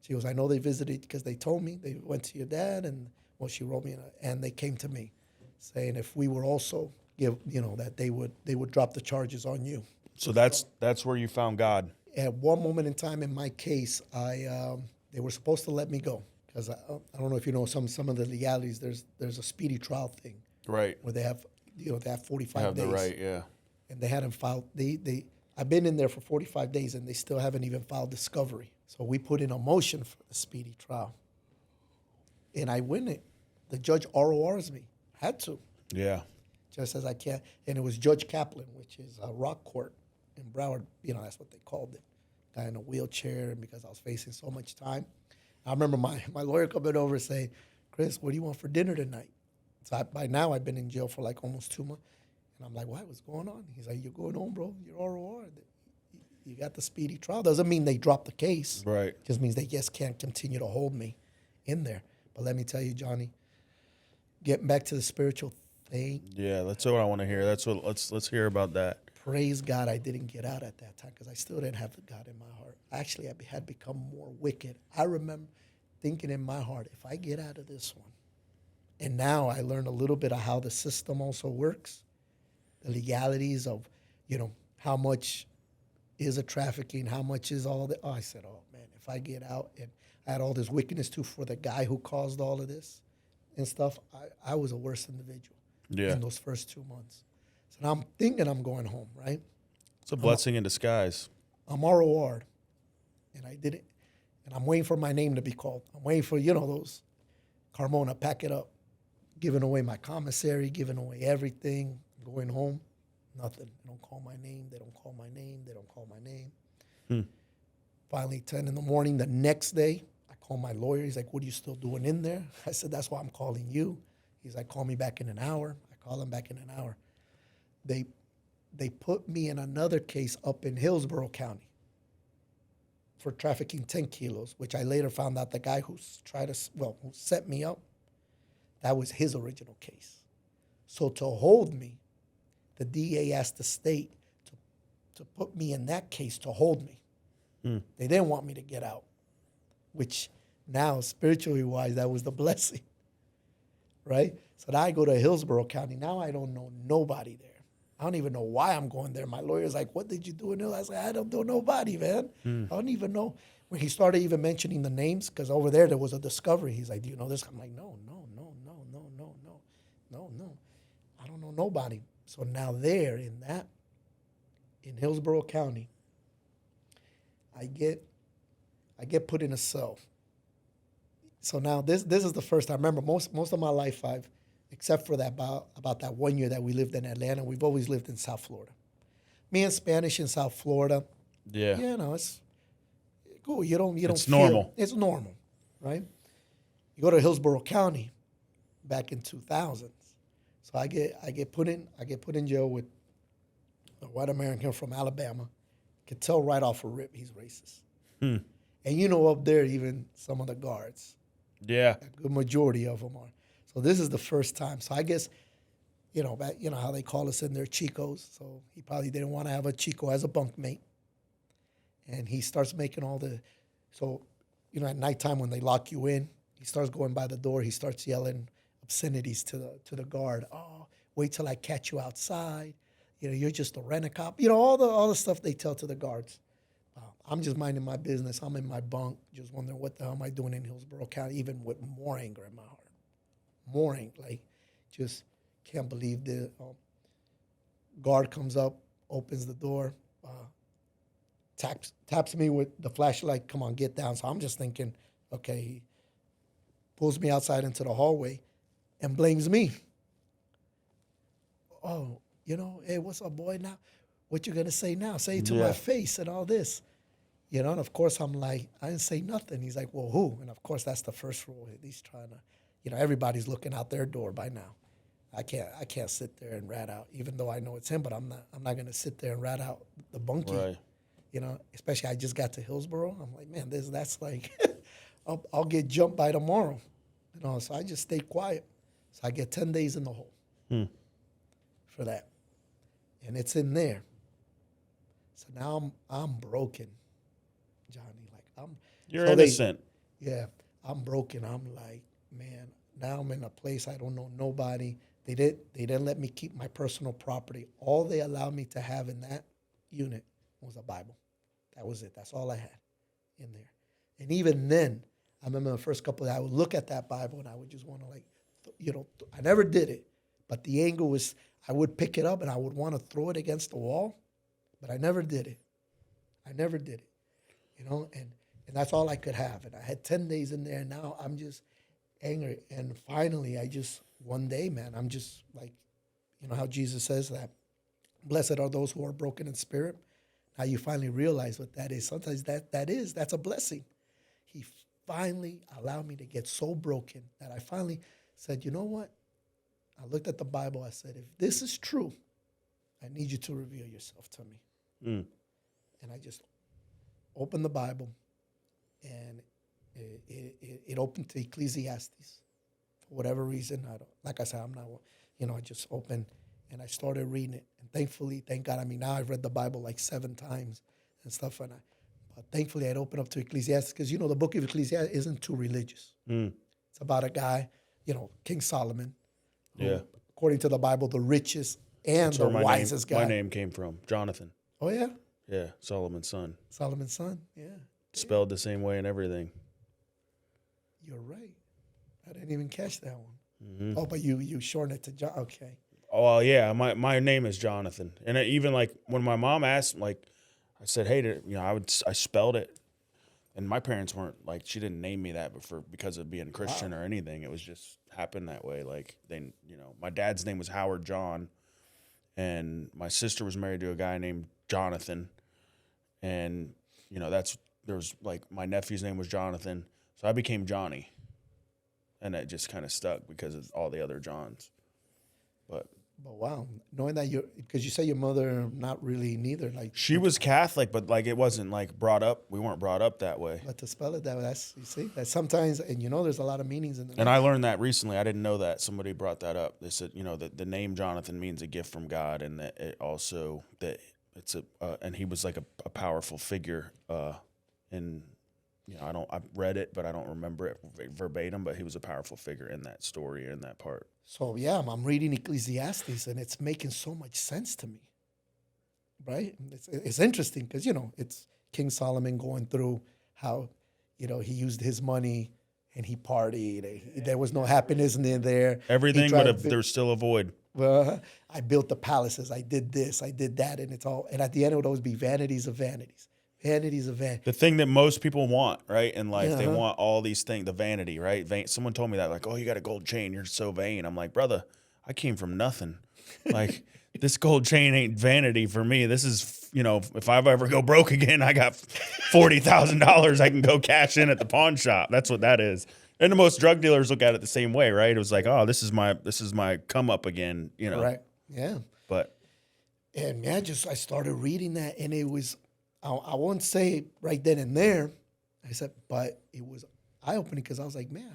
She goes, I know they visited because they told me they went to your dad, and well, she wrote me, and they came to me saying if we were also that they would drop the charges on you. So that's where you found God. At one moment in time in my case, they were supposed to let me go because I don't know if you know some of the legalities. There's a speedy trial thing, Right. where they have 45 Have days. the right, yeah. And they hadn't filed. I've been in there for 45 days, and they still haven't even filed discovery. So we put in a motion for the speedy trial, and I win it. The judge RORs me. Had to. Yeah. Just as I can't. And it was Judge Kaplan, which is a rock court in Broward. That's what they called it. Guy in a wheelchair, and because I was facing so much time. I remember my lawyer coming over and saying, Chris, what do you want for dinner tonight? So by now I've been in jail for like almost 2 months. And I'm like, what's going on? He's like, you're going home, bro. You're ROR. You got the speedy trial. Doesn't mean they dropped the case. Right. Just means they just can't continue to hold me in there. But let me tell you, Jonnie, getting back to the spiritual thing. Yeah, that's what I want to hear. Let's hear about that. Praise God I didn't get out at that time because I still didn't have God in my heart. Actually, I had become more wicked. I remember thinking in my heart, if I get out of this one, and now I learned a little bit of how the system also works, the legalities of, how much is a trafficking, how much is all that. Oh, I said, oh, man, if I get out, and I had all this wickedness too for the guy who caused all of this and stuff, I was a worse individual in those first 2 months. So now I'm thinking I'm going home, right? It's a blessing in disguise. I'm ROR'd, and I did it, and I'm waiting for my name to be called. I'm waiting for, those Carmona, pack it up, giving away my commissary, giving away everything, going home, nothing. They don't call my name. They don't call my name. They don't call my name. Finally, 10 in the morning the next day, I call my lawyer. He's like, what are you still doing in there? I said, that's why I'm calling you. He's like, call me back in an hour. I call him back in an hour. They put me in another case up in Hillsborough County for trafficking 10 kilos, which I later found out the guy who set me up, that was his original case. So to hold me, the DA asked the state to put me in that case to hold me. They didn't want me to get out, which now, spiritually wise, that was the blessing, right? So now I go to Hillsborough County. Now I don't know nobody there. I don't even know why I'm going there. My lawyer's like, what did you do in Hill? I was like, I don't know nobody, man. I don't even know. When he started even mentioning the names, because over there was a discovery. He's like, do you know this? I'm like, no. I don't know nobody. So now there in Hillsborough County, I get put in a cell. So now this is the first time. I remember most of my life except for that about that 1 year that we lived in Atlanta, we've always lived in South Florida. Me and Spanish in South Florida. Yeah. It's cool. You don't it's feel, normal. It's normal, right? You go to Hillsborough County back in 2000. So I get put in jail with a white American from Alabama. Could tell right off a rip he's racist. And up there, even some of the guards. Yeah. A good majority of them are. So this is the first time. So I guess, how they call us in there Chicos. So he probably didn't want to have a Chico as a bunkmate. And he starts making at nighttime when they lock you in, he starts going by the door. He starts yelling obscenities to the guard. Oh, wait till I catch you outside. You're just a rent-a-cop. All the stuff they tell to the guards. I'm just minding my business. I'm in my bunk, just wondering what the hell am I doing in Hillsborough County, even with more anger in my heart. More anger, just can't believe the guard comes up, opens the door, taps me with the flashlight, come on, get down. So I'm just thinking, okay, he pulls me outside into the hallway and blames me. Oh, hey, what's up, boy, now? What you gonna say now? Say it to my face and all this. And of course I'm like, I didn't say nothing. He's like, well, who? And of course that's the first rule. He's trying to, everybody's looking out their door by now. I can't sit there and rat out, even though I know it's him, but I'm not gonna sit there and rat out the bunkie. Right. Especially I just got to Hillsborough. I'm like, man, that's like, I'll get jumped by tomorrow. So I just stay quiet. So I get 10 days in the hole for that. and it's in there. So now I'm broken, Johnny. Like You're so innocent. I'm broken. I'm like, man, now I'm in a place I don't know nobody. They didn't let me keep my personal property. All they allowed me to have in that unit was a Bible. That was it. That's all I had in there. And even then, I remember the first couple of days, I would look at that Bible and I would just want to, like, I never did it. But the angle was, I would pick it up and I would want to throw it against the wall. But I never did it. I never did it. And that's all I could have. And I had 10 days in there. And now I'm just angry. And finally, one day, man, I'm just like, how Jesus says that, blessed are those who are broken in spirit. Now you finally realize what that is. Sometimes that's a blessing. He finally allowed me to get so broken that I finally said, you know what? I looked at the Bible. I said, if this is true, I need you to reveal yourself to me. Mm. And I just opened the Bible, and it opened to Ecclesiastes. For whatever reason, like I said, I'm not, I just opened and I started reading it. And thankfully, thank God, now I've read the Bible like 7 times and stuff. But thankfully, I'd opened up to Ecclesiastes because, the book of Ecclesiastes isn't too religious. Mm. It's about a guy, King Solomon, who, according to the Bible, the richest and the wisest guy. My name came from Jonathan. Oh, yeah? Yeah, Solomon's son. Solomon's son, yeah. Spelled the same way and everything. You're right. I didn't even catch that one. Mm-hmm. Oh, but you shortened it to John. Okay. Oh, yeah. My name is Jonathan. And even like when my mom asked, like, I said, hey, I spelled it. And my parents weren't like, she didn't name me that because of being Christian or anything. It was just happened that way. Like my dad's name was Howard John. And my sister was married to a guy named Jonathan. And, there's like my nephew's name was Jonathan. So I became Jonnie. And that just kind of stuck because of all the other Johns. But wow, knowing that because you say your mother not really neither. Like she was Catholic, but like it wasn't like brought up. We weren't brought up that way. But to spell it that way, you see, that sometimes, and there's a lot of meanings in the name. And I learned that recently. I didn't know that. Somebody brought that up. They said, that the name Jonathan means a gift from God, and that it also that it's and he was like a powerful figure. And I've read it, but I don't remember it verbatim. But he was a powerful figure in that story, in that part. So, yeah, I'm reading Ecclesiastes, and it's making so much sense to me, right? It's interesting because, it's King Solomon going through how, he used his money and he partied. There was no happiness in there. Everything, but there's still a void. Well, I built the palaces. I did this. I did that. And at the end, it would always be vanities of vanities. Vanities of vanity. The thing that most people want, right, in life, they want all these things, the vanity, right? Someone told me that, like, oh, you got a gold chain, you're so vain. I'm like, brother, I came from nothing. Like, this gold chain ain't vanity for me. This is, if I ever go broke again, I got $40,000 I can go cash in at the pawn shop. That's what that is. And the most drug dealers look at it the same way, right? It was like, oh, this is my come up again, Right, yeah. But. And, man, I started reading that, and it was, I won't say right then and there, I said, but it was eye-opening because I was like, man,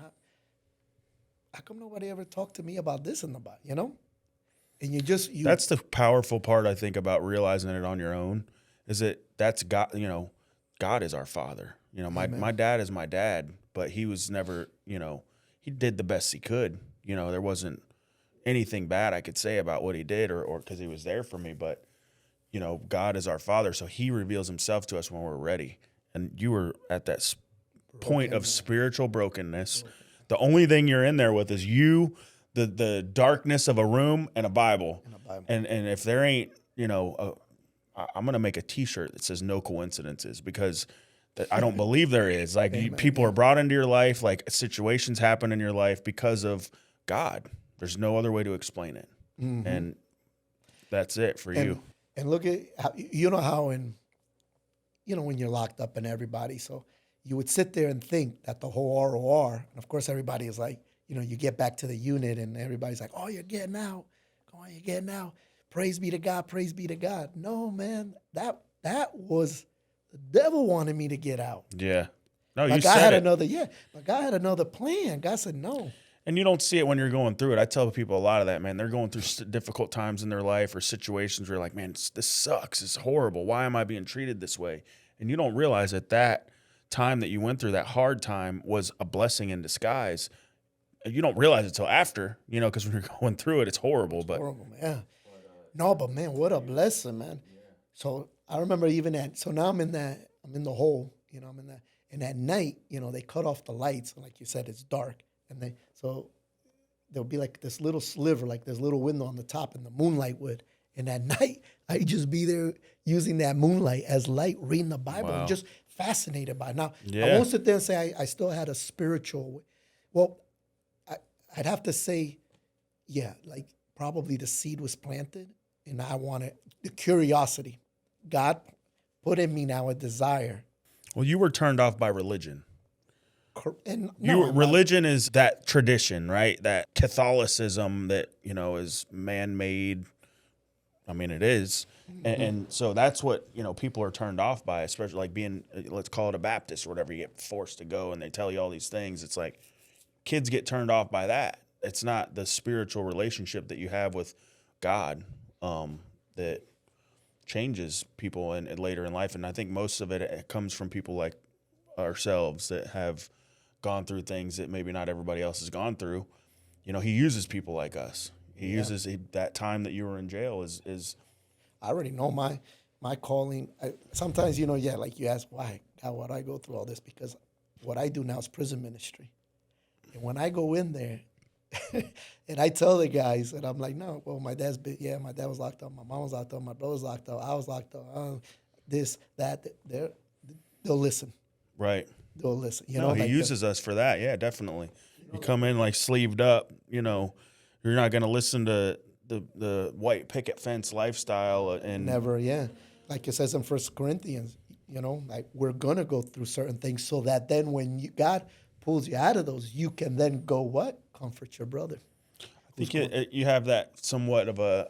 how come nobody ever talked to me about this in the Bible, And that's the powerful part, I think, about realizing it on your own, is that's God, God is our Father. My dad is my dad, but he was never, he did the best he could. There wasn't anything bad I could say about what he did or because he was there for me, but God is our Father, so he reveals himself to us when we're ready. And you were at that point of spiritual brokenness. The only thing you're in there with is you, the darkness of a room, and a Bible. And if there ain't, I'm going to make a T-shirt that says no coincidences because I don't believe there is. Like people are brought into your life, like situations happen in your life because of God. There's no other way to explain it. Mm-hmm. And that's it for you. And look at how, how when you're locked up and everybody, so you would sit there and think that the whole ROR, and of course everybody is like, you get back to the unit and everybody's like, oh, you're getting out. Come on, you're getting out. Praise be to God, praise be to God. No, man, that was, the devil wanted me to get out. Yeah. No, but you God said had it. But God had another plan. God said no. And you don't see it when you're going through it. I tell people a lot of that, man. They're going through difficult times in their life or situations where you're like, man, this sucks. It's horrible. Why am I being treated this way? And you don't realize that time that you went through, that hard time, was a blessing in disguise. You don't realize it till after, because when you're going through it, it's horrible. But horrible, man. No, but man, what a blessing, man. So I remember so now I'm in the hole, I'm in that. And at night, they cut off the lights. And like you said, it's dark. And so there'll be like this little sliver, like this little window on the top, and the moonlight would. And at night, I'd just be there using that moonlight as light, reading the Bible, and just fascinated by it. Now, I won't sit there and say I still had a spiritual, well, I'd have to say, like probably the seed was planted, and I wanted the curiosity. God put in me now a desire. Well, you were turned off by religion. And religion is that tradition, right? That Catholicism that, is man-made. I mean, it is. And so that's what, people are turned off by, especially like being, let's call it a Baptist or whatever. You get forced to go and they tell you all these things. It's like kids get turned off by that. It's not the spiritual relationship that you have with God that changes people later in life. And I think most of it comes from people like ourselves that have gone through things that maybe not everybody else has gone through. He uses people like us. He uses that time that you were in jail is. I already know my calling. Sometimes, like you ask, why? God, why do I go through all this? Because what I do now is prison ministry. And when I go in there, and I tell the guys, and I'm like, no, well, my dad was locked up, my mom was locked up, my brother was locked up, I was locked up, this, that, they'll listen. Right. They'll listen. He uses us for that. Yeah, definitely. You come in like sleeved up, you're not going to listen to the white picket fence lifestyle. And never, like it says in 1 Corinthians, like we're going to go through certain things so that then when God pulls you out of those, you can then go what? Comfort your brother. I think you have that somewhat of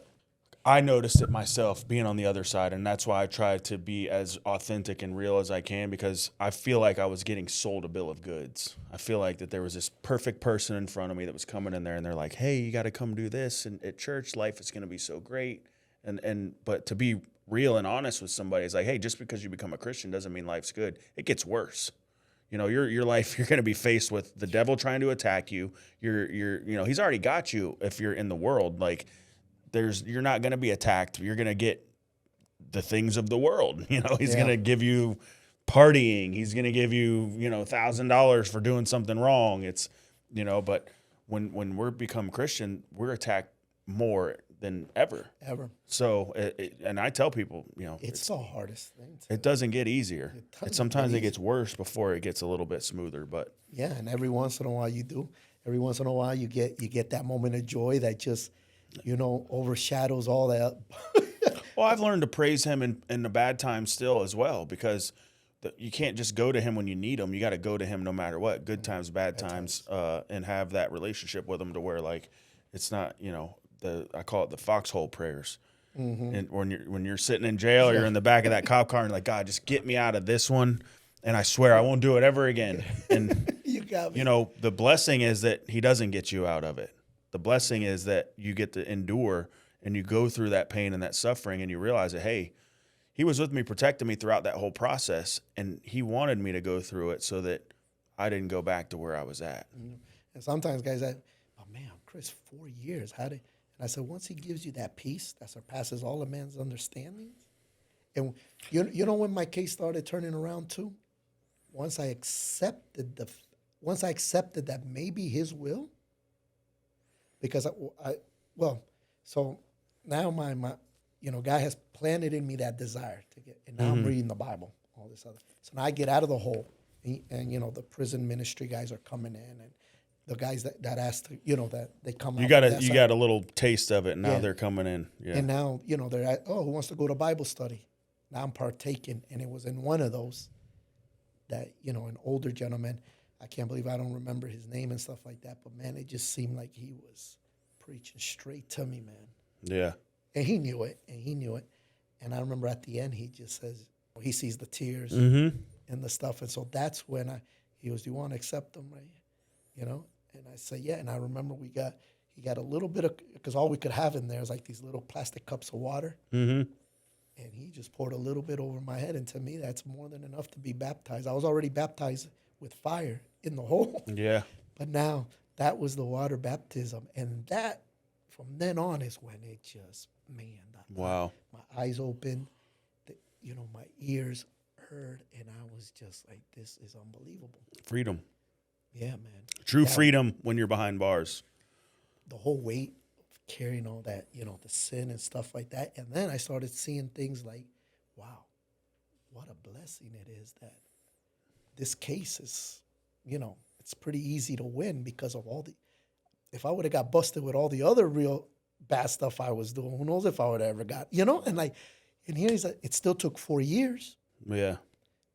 I noticed it myself being on the other side, and that's why I try to be as authentic and real as I can, because I feel like I was getting sold a bill of goods. I feel like that there was this perfect person in front of me that was coming in there, and they're like, hey, you got to come do this, and at church, life is going to be so great. But to be real and honest with somebody is like, hey, just because you become a Christian doesn't mean life's good. It gets worse. Your life, you're going to be faced with the devil trying to attack you. He's already got you if you're in the world. Like, you're not going to be attacked. You're going to get the things of the world. He's going to give you partying. He's going to give you, $1,000 for doing something wrong. It's, but when we're become Christian, we're attacked more than ever. So, and I tell people, it's the hardest thing. It doesn't get easier. Sometimes it gets worse before it gets a little bit smoother. But and every once in a while you do. Every once in a while you get that moment of joy that just, overshadows all that. Well, I've learned to praise him in the bad times still as well, because you can't just go to him when you need him. You got to go to him no matter what, good times, bad times, and have that relationship with him to where like it's not, I call it the foxhole prayers. Mm-hmm. And when you're sitting in jail or you're in the back of that cop car and like, God, just get me out of this one, and I swear I won't do it ever again. And you got me. The blessing is that he doesn't get you out of it. The blessing is that you get to endure and you go through that pain and that suffering, and you realize that, hey, he was with me, protecting me throughout that whole process, and he wanted me to go through it so that I didn't go back to where I was at. And sometimes guys say, oh man, Chris, 4 years, how did? And I said, once he gives you that peace that surpasses all of man's understandings, and when my case started turning around too, once I accepted that maybe his will, because so now my God has planted in me that desire to get, and now I'm reading the Bible, all this other. So now I get out of the hole, and the prison ministry guys are coming in, and the guys that asked to, that they come. You got a little taste of it, and now they're coming in. Yeah. And now they're at, who wants to go to Bible study? Now I'm partaking, and it was in one of those that an older gentleman. I can't believe I don't remember his name and stuff like that, but man, it just seemed like he was preaching straight to me, man. Yeah. And he knew it. And I remember at the end, he just says, he sees the tears and the stuff. And so that's when he goes, do you want to accept them, right? And I said, yeah. And I remember he got a little bit of, because all we could have in there is like these little plastic cups of water. Mm-hmm. And he just poured a little bit over my head. And to me, that's more than enough to be baptized. I was already baptized with fire in the hole. Yeah. But now that was the water baptism. And that, from then on, is when it just, man, Wow. my eyes opened, my ears heard, and I was just like, this is unbelievable. Freedom. Yeah, man. True freedom when you're behind bars. The whole weight of carrying all that, the sin and stuff like that. And then I started seeing things like, wow, what a blessing it is that this case is, it's pretty easy to win because of if I would have got busted with all the other real bad stuff I was doing, who knows if I would have ever got, and here he's like, it still took 4 years. Yeah.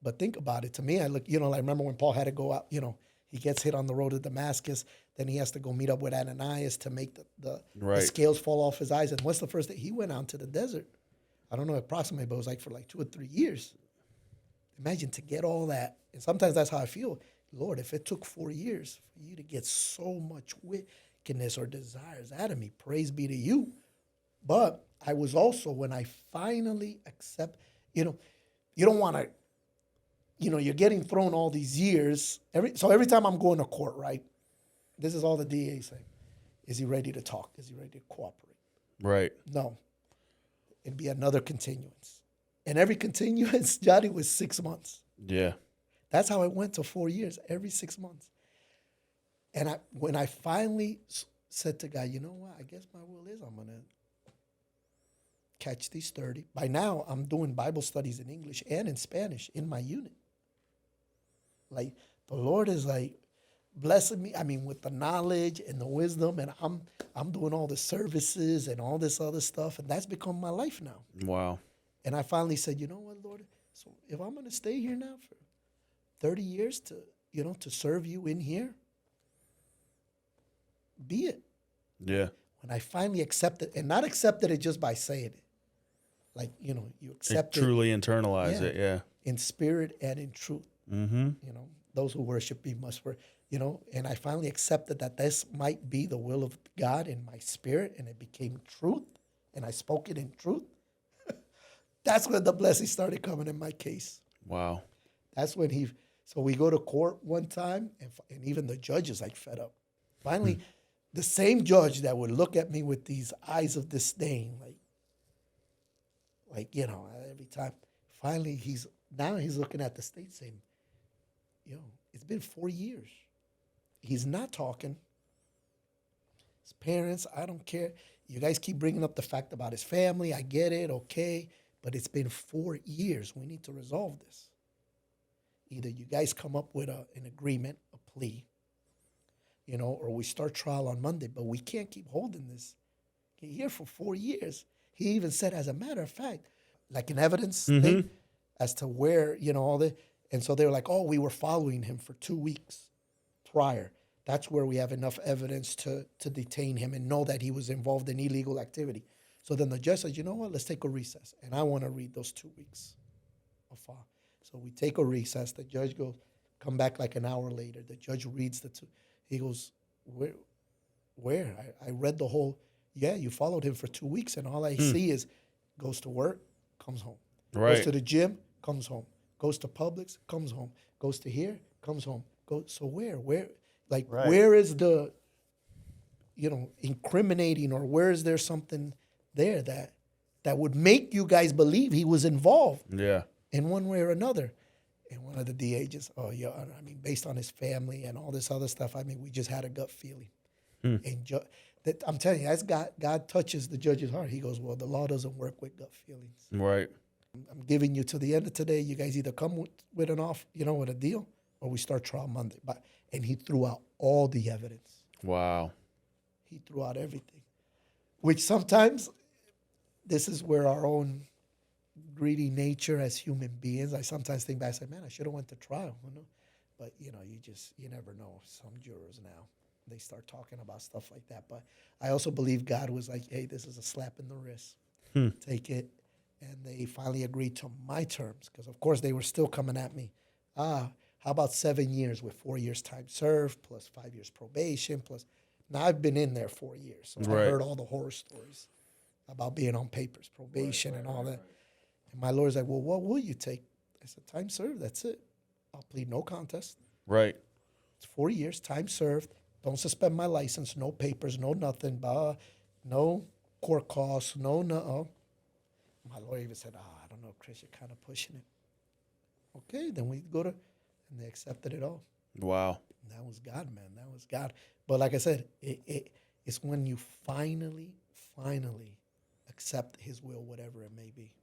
But think about it. To me, I look, I remember when Paul had to go out, he gets hit on the road to Damascus. Then he has to go meet up with Ananias to make the scales fall off his eyes. And what's the first thing? He went out to the desert. I don't know approximately, but it was like for like 2 or 3 years. Imagine to get all that. And sometimes that's how I feel. Lord, if it took 4 years for you to get so much wickedness or desires out of me, praise be to you. But I was also, when I finally accept, you don't want to, you're getting thrown all these years. Every time I'm going to court, right? This is all the DA saying. Is he ready to talk? Is he ready to cooperate? Right. No. It'd be another continuance. And every continuance, Johnny, was 6 months. Yeah. That's how it went to 4 years, every 6 months. And when I finally said to God, you know what? I guess my will is I'm going to catch these 30. By now, I'm doing Bible studies in English and in Spanish in my unit. Like, the Lord is like blessing me, with the knowledge and the wisdom, and I'm doing all the services and all this other stuff, and that's become my life now. Wow. And I finally said, you know what, Lord? So if I'm going to stay here now for 30 years to serve you in here, be it. Yeah. When I finally accepted, and not accepted it just by saying it, like, you accept it. Truly internalize it, yeah. In spirit and in truth. Mm-hmm. Those who worship me must worship, and I finally accepted that this might be the will of God in my spirit, and it became truth, and I spoke it in truth. That's when the blessing started coming in my case. Wow. That's when so we go to court one time, and even the judge is like fed up. Finally, the same judge that would look at me with these eyes of disdain, every time. Finally, he's looking at the state saying, it's been 4 years. He's not talking. His parents, I don't care. You guys keep bringing up the fact about his family. I get it, okay. But it's been 4 years. We need to resolve this. Either you guys come up with an agreement, a plea, or we start trial on Monday. But we can't keep holding this here for 4 years. He even said, as a matter of fact, like an evidence thing as to where, all the. And so they were like, oh, we were following him for 2 weeks prior. That's where we have enough evidence to detain him and know that he was involved in illegal activity. So then the judge said, you know what, let's take a recess. And I want to read those 2 weeks of file. So we take a recess. The judge goes, come back like an hour later. The judge reads the 2. He goes, where? I read the whole, you followed him for 2 weeks. And all I see is goes to work, comes home. Right. Goes to the gym, comes home. Goes to Publix, comes home. Goes to here, comes home. So where? Like, right. Where is the, incriminating, or where is there something there that would make you guys believe he was involved? Yeah. In one way or another. And one of the DA just, based on his family and all this other stuff, we just had a gut feeling. And that I'm telling you, that's God touches the judge's heart. He goes, well, the law doesn't work with gut feelings. Right. I'm giving you to the end of today. You guys either come with with a deal, or we start trial Monday. And he threw out all the evidence. Wow. He threw out everything, which sometimes this is where our own greedy nature as human beings, I sometimes think back and say, man, I should have went to trial. But, you never know. Some jurors now, they start talking about stuff like that. But I also believe God was like, hey, this is a slap in the wrist. Take it. And they finally agreed to my terms because, of course, they were still coming at me. how about 7 years with 4 years time served plus 5 years probation plus. Now I've been in there 4 years, so I Right. heard all the horror stories about being on papers, probation, and all that. And my lawyer's like, well, what will you take? I said, time served. That's it. I'll plead no contest. Right. It's 4 years, time served. Don't suspend my license. No papers, no nothing. No court costs, no. My lawyer even said, I don't know, Chris, you're kind of pushing it. Okay, then we go to, and they accepted it all. Wow. And that was God, man. That was God. But like I said, it's when you finally accept his will, whatever it may be,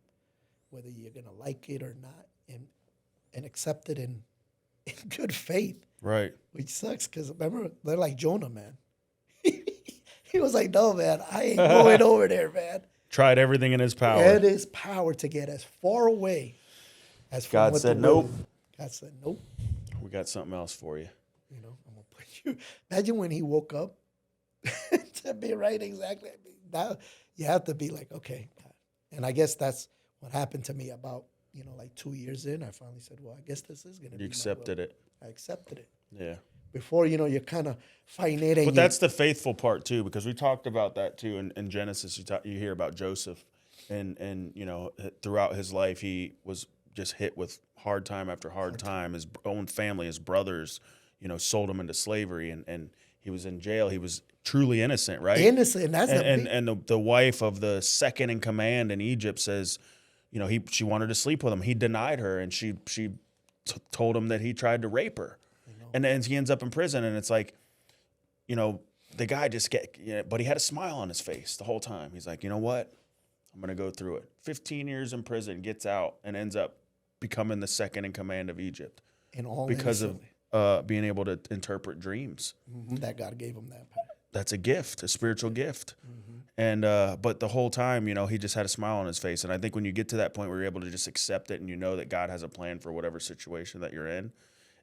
whether you're going to like it or not, and accept it in good faith. Right. Which sucks because remember, they're like Jonah, man. He was like, no, man, I ain't going over there, man. Tried everything in his power. It is power to get as far away as from God what said, the nope. will is. God said, nope. We got something else for you. You know, I'm going to put you. Imagine when he woke up to be right exactly. I mean, now you have to be like, okay. God. And I guess that's what happened to me about, like 2 years in. I finally said, well, I guess this is going to be You accepted it. I accepted it. Yeah. Before, you're kind of fighting it. But that's the faithful part too, because we talked about that too in Genesis. You hear about Joseph, and throughout his life he was just hit with hard time after hard time. His own family, his brothers, sold him into slavery, and he was in jail. He was truly innocent, right? Innocent, and that's and the wife of the second in command in Egypt says, she wanted to sleep with him. He denied her, and she told him that he tried to rape her. And then he ends up in prison, and it's like, the guy just but he had a smile on his face the whole time. He's like, you know what? I'm going to go through it. 15 years in prison, gets out, and ends up becoming the second in command of Egypt. Because of being able to interpret dreams. Mm-hmm. That God gave him that power. That's a gift, a spiritual gift. Mm-hmm. And but the whole time, he just had a smile on his face. And I think when you get to that point where you're able to just accept it and you know that God has a plan for whatever situation that you're in,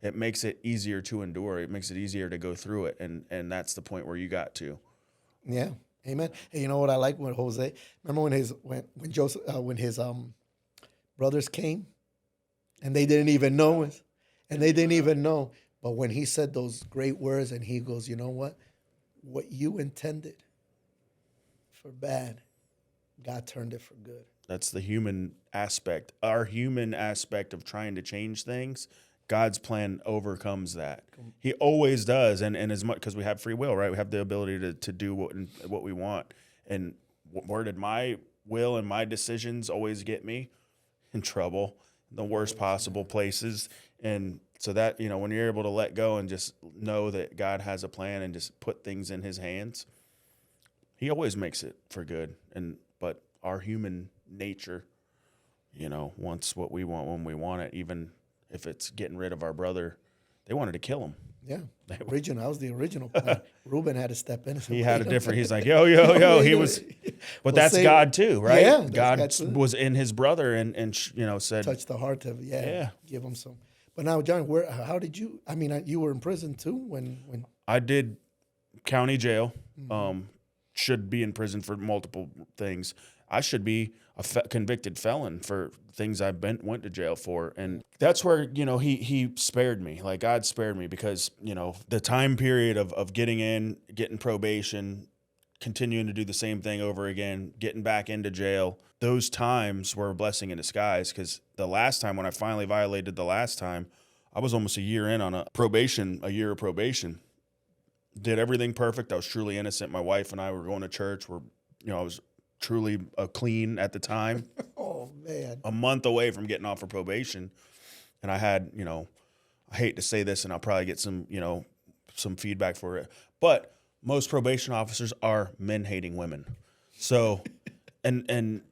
it makes it easier to endure. It makes it easier to go through it. And that's the point where you got to. Yeah. Amen. And you know what I like when Jose, remember when his brothers came and they didn't even know it. And they didn't even know. But when he said those great words and he goes, you know what? What you intended for bad, God turned it for good. That's the human aspect. Our human aspect of trying to change things, God's plan overcomes that. He always does. And as much because we have free will, right? We have the ability to do what we want. And where did my will and my decisions always get me? In trouble, in the worst possible places. And so that, when you're able to let go and just know that God has a plan and just put things in his hands, he always makes it for good. But our human nature, wants what we want when we want it, even if it's getting rid of our brother. They wanted to kill him. Yeah, that was the original plan. Reuben had to step in. He had a different. He's like, yo. He was, but that's God too, right? Yeah, God was in his brother, and said, touched the heart to give him some. But now, John, how did you? I mean, you were in prison too when I did county jail. Should be in prison for multiple things. I should be a convicted felon for things I went to jail for. And that's where, he spared me. Like God spared me because, the time period of getting probation, continuing to do the same thing over again, getting back into jail, those times were a blessing in disguise because the last time when I finally violated the last time, I was almost a year in on a year of probation. Did everything perfect. I was truly innocent. My wife and I were going to church. I was truly clean at the time. Oh, man. A month away from getting off of probation. And I had, I hate to say this and I'll probably get some feedback for it. But most probation officers are men hating women. So, and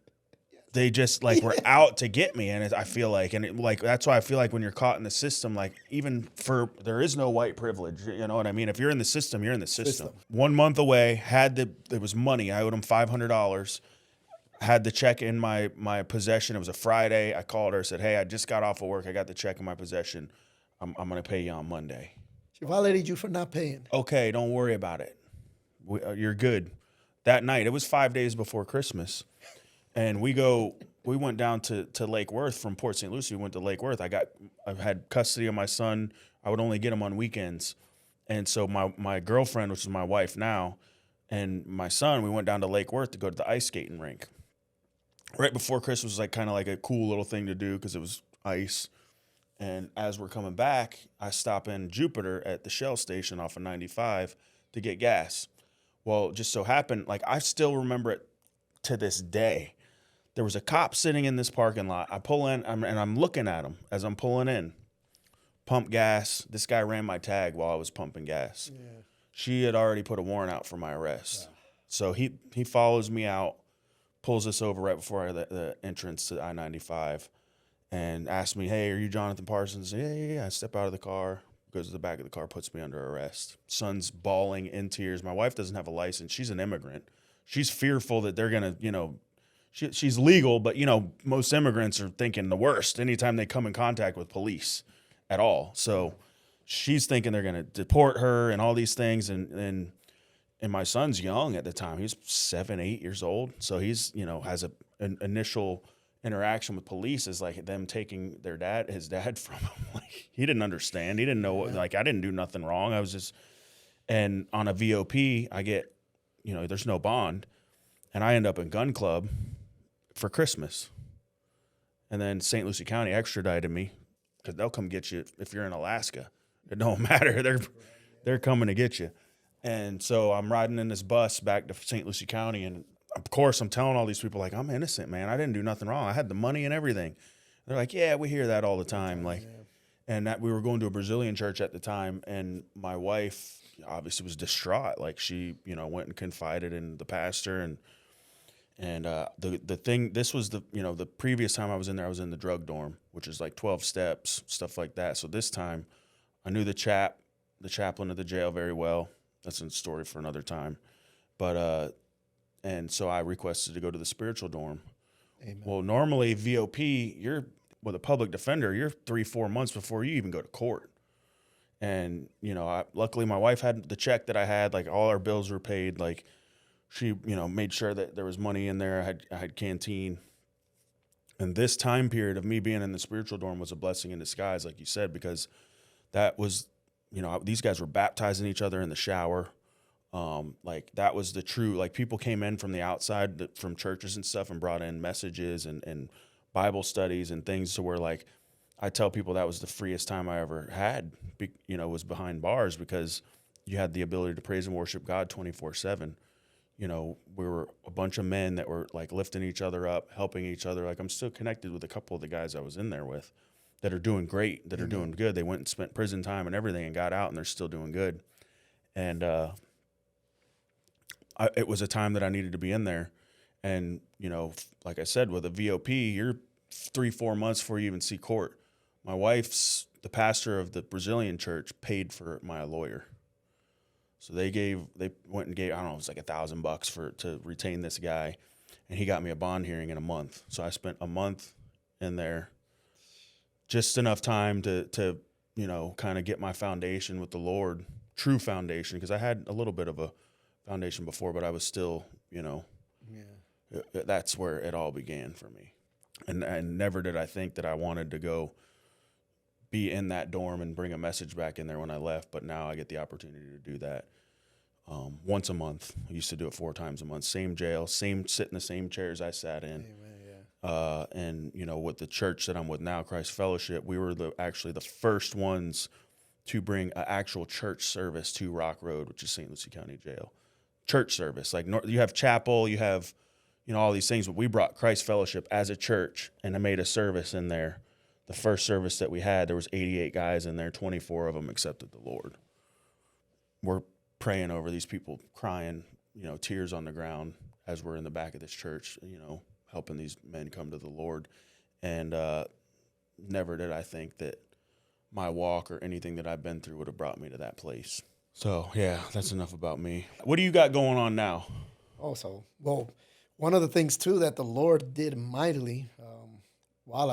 they just were out to get me. And I feel like, that's why I feel like when you're caught in the system, there is no white privilege. You know what I mean? If you're in the system, you're in the system. 1 month away, there was money. I owed him $500. Had the check in my possession. It was a Friday. I called her, said, hey, I just got off of work. I got the check in my possession. I'm going to pay you on Monday. She violated you for not paying. Okay, don't worry about it. You're good. That night, it was 5 days before Christmas. And we went down to Lake Worth from Port St. Lucie. We went to Lake Worth. I had custody of my son. I would only get him on weekends. And so my girlfriend, which is my wife now, and my son, we went down to Lake Worth to go to the ice skating rink. Right before Christmas was like kind of like a cool little thing to do because it was ice. And as we're coming back, I stop in Jupiter at the Shell station off of 95 to get gas. Well, it just so happened, like I still remember it to this day. There was a cop sitting in this parking lot. I pull in, and I'm looking at him as I'm pulling in. Pump gas. This guy ran my tag while I was pumping gas. Yeah. She had already put a warrant out for my arrest. Yeah. So he follows me out, pulls us over right before the entrance to I-95, and asks me, "Hey, are you Jonathan Parsons?" Yeah. I step out of the car, goes to the back of the car, puts me under arrest. Son's bawling in tears. My wife doesn't have a license. She's an immigrant. She's fearful that they're going to, she's legal, but, most immigrants are thinking the worst anytime they come in contact with police at all. So she's thinking they're going to deport her and all these things. And my son's young at the time. He's 7, 8 years old. So he's, has an initial interaction with police is like them taking his dad from him. Like he didn't understand. He didn't know what, like I didn't do nothing wrong. I was just, and on a VOP, I get, there's no bond, and I end up in gun club for Christmas. And then St. Lucie County extradited me because they'll come get you if you're in Alaska. It don't matter. They're coming to get you. And so I'm riding in this bus back to St. Lucie County, and of course I'm telling all these people like I'm innocent, man. I didn't do nothing wrong. I had the money and everything. They're like, yeah, we hear that all the time. Like, and that we were going to a Brazilian church at the time, and my wife obviously was distraught. Like she, went and confided in the pastor, and the thing. This was the previous time I was in there. I was in the drug dorm, which is like 12 steps, stuff like that. So this time, I knew the chaplain of the jail very well. That's a story for another time, but and so I requested to go to the spiritual dorm. Amen. Well, normally VOP, you're with a public defender, you're 3-4 months before you even go to court. And, luckily my wife had the check that I had, like all our bills were paid. Like she, made sure that there was money in there. I had canteen. And this time period of me being in the spiritual dorm was a blessing in disguise, like you said, because that was, these guys were baptizing each other in the shower. Like that was the true, like people came in from the outside from churches and stuff and brought in messages and Bible studies and things to where like, I tell people that was the freest time I ever had, was behind bars because you had the ability to praise and worship God 24/7. We were a bunch of men that were like lifting each other up, helping each other. Like I'm still connected with a couple of the guys I was in there with that are doing great, that are doing good. They went and spent prison time and everything and got out and they're still doing good. And, it was a time that I needed to be in there. And, like I said, with a VOP, you're 3-4 months before you even see court. My wife's, the pastor of the Brazilian church, paid for my lawyer. So they went and gave, I don't know, it was like $1,000 to retain this guy. And he got me a bond hearing in a month. So I spent a month in there, just enough time to kind of get my foundation with the Lord, true foundation, because I had a little bit of a foundation before, but I was still, that's where it all began for me. And never did I think that I wanted to go be in that dorm and bring a message back in there when I left, but now I get the opportunity to do that once a month. I used to do it 4 times a month. Same jail, sit in the same chairs I sat in. Amen, yeah. And with the church that I'm with now, Christ Fellowship, we were actually the first ones to bring an actual church service to Rock Road, which is St. Lucie County Jail. Church service, like you have chapel, you have all these things, but we brought Christ Fellowship as a church, and I made a service in there. The first service that we had, there was 88 guys in there, 24 of them accepted the Lord. We're praying over these people, crying, tears on the ground as we're in the back of this church, helping these men come to the Lord. And never did I think that my walk or anything that I've been through would have brought me to that place. So, yeah, that's enough about me. What do you got going on now? Also, well, one of the things, too, that the Lord did mightily while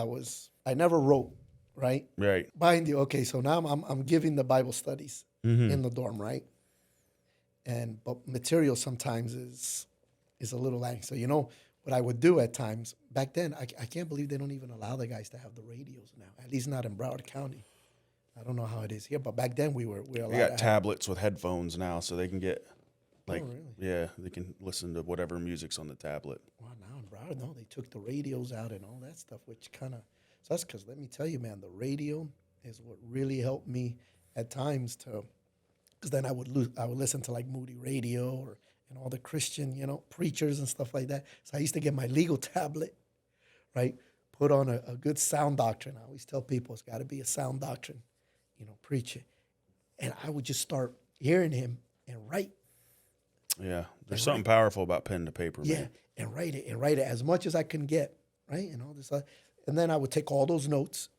I never wrote, right? Right. Okay, so now I'm giving the Bible studies in the dorm, right? But material sometimes is a little lacking. So, what I would do at times back then, I can't believe they don't even allow the guys to have the radios now, at least not in Broward County. I don't know how it is here, but back then we were allowed They to got have. tablets with headphones now, so they can get like, Oh, really? yeah, they can listen to whatever music's on the tablet. Well, now in Broward, no, they took the radios out and all that stuff, which kind of, so that's because, let me tell you, man, the radio is what really helped me at times to, because then I would listen to like Moody Radio or and all the Christian, preachers and stuff like that. So I used to get my legal tablet, right, put on a good sound doctrine. I always tell people it's got to be a sound doctrine, preach it. And I would just start hearing him and write. Yeah, there's something powerful about pen to paper, Yeah, man. and write it as much as I can get, right, and all this. And then I would take all those notes,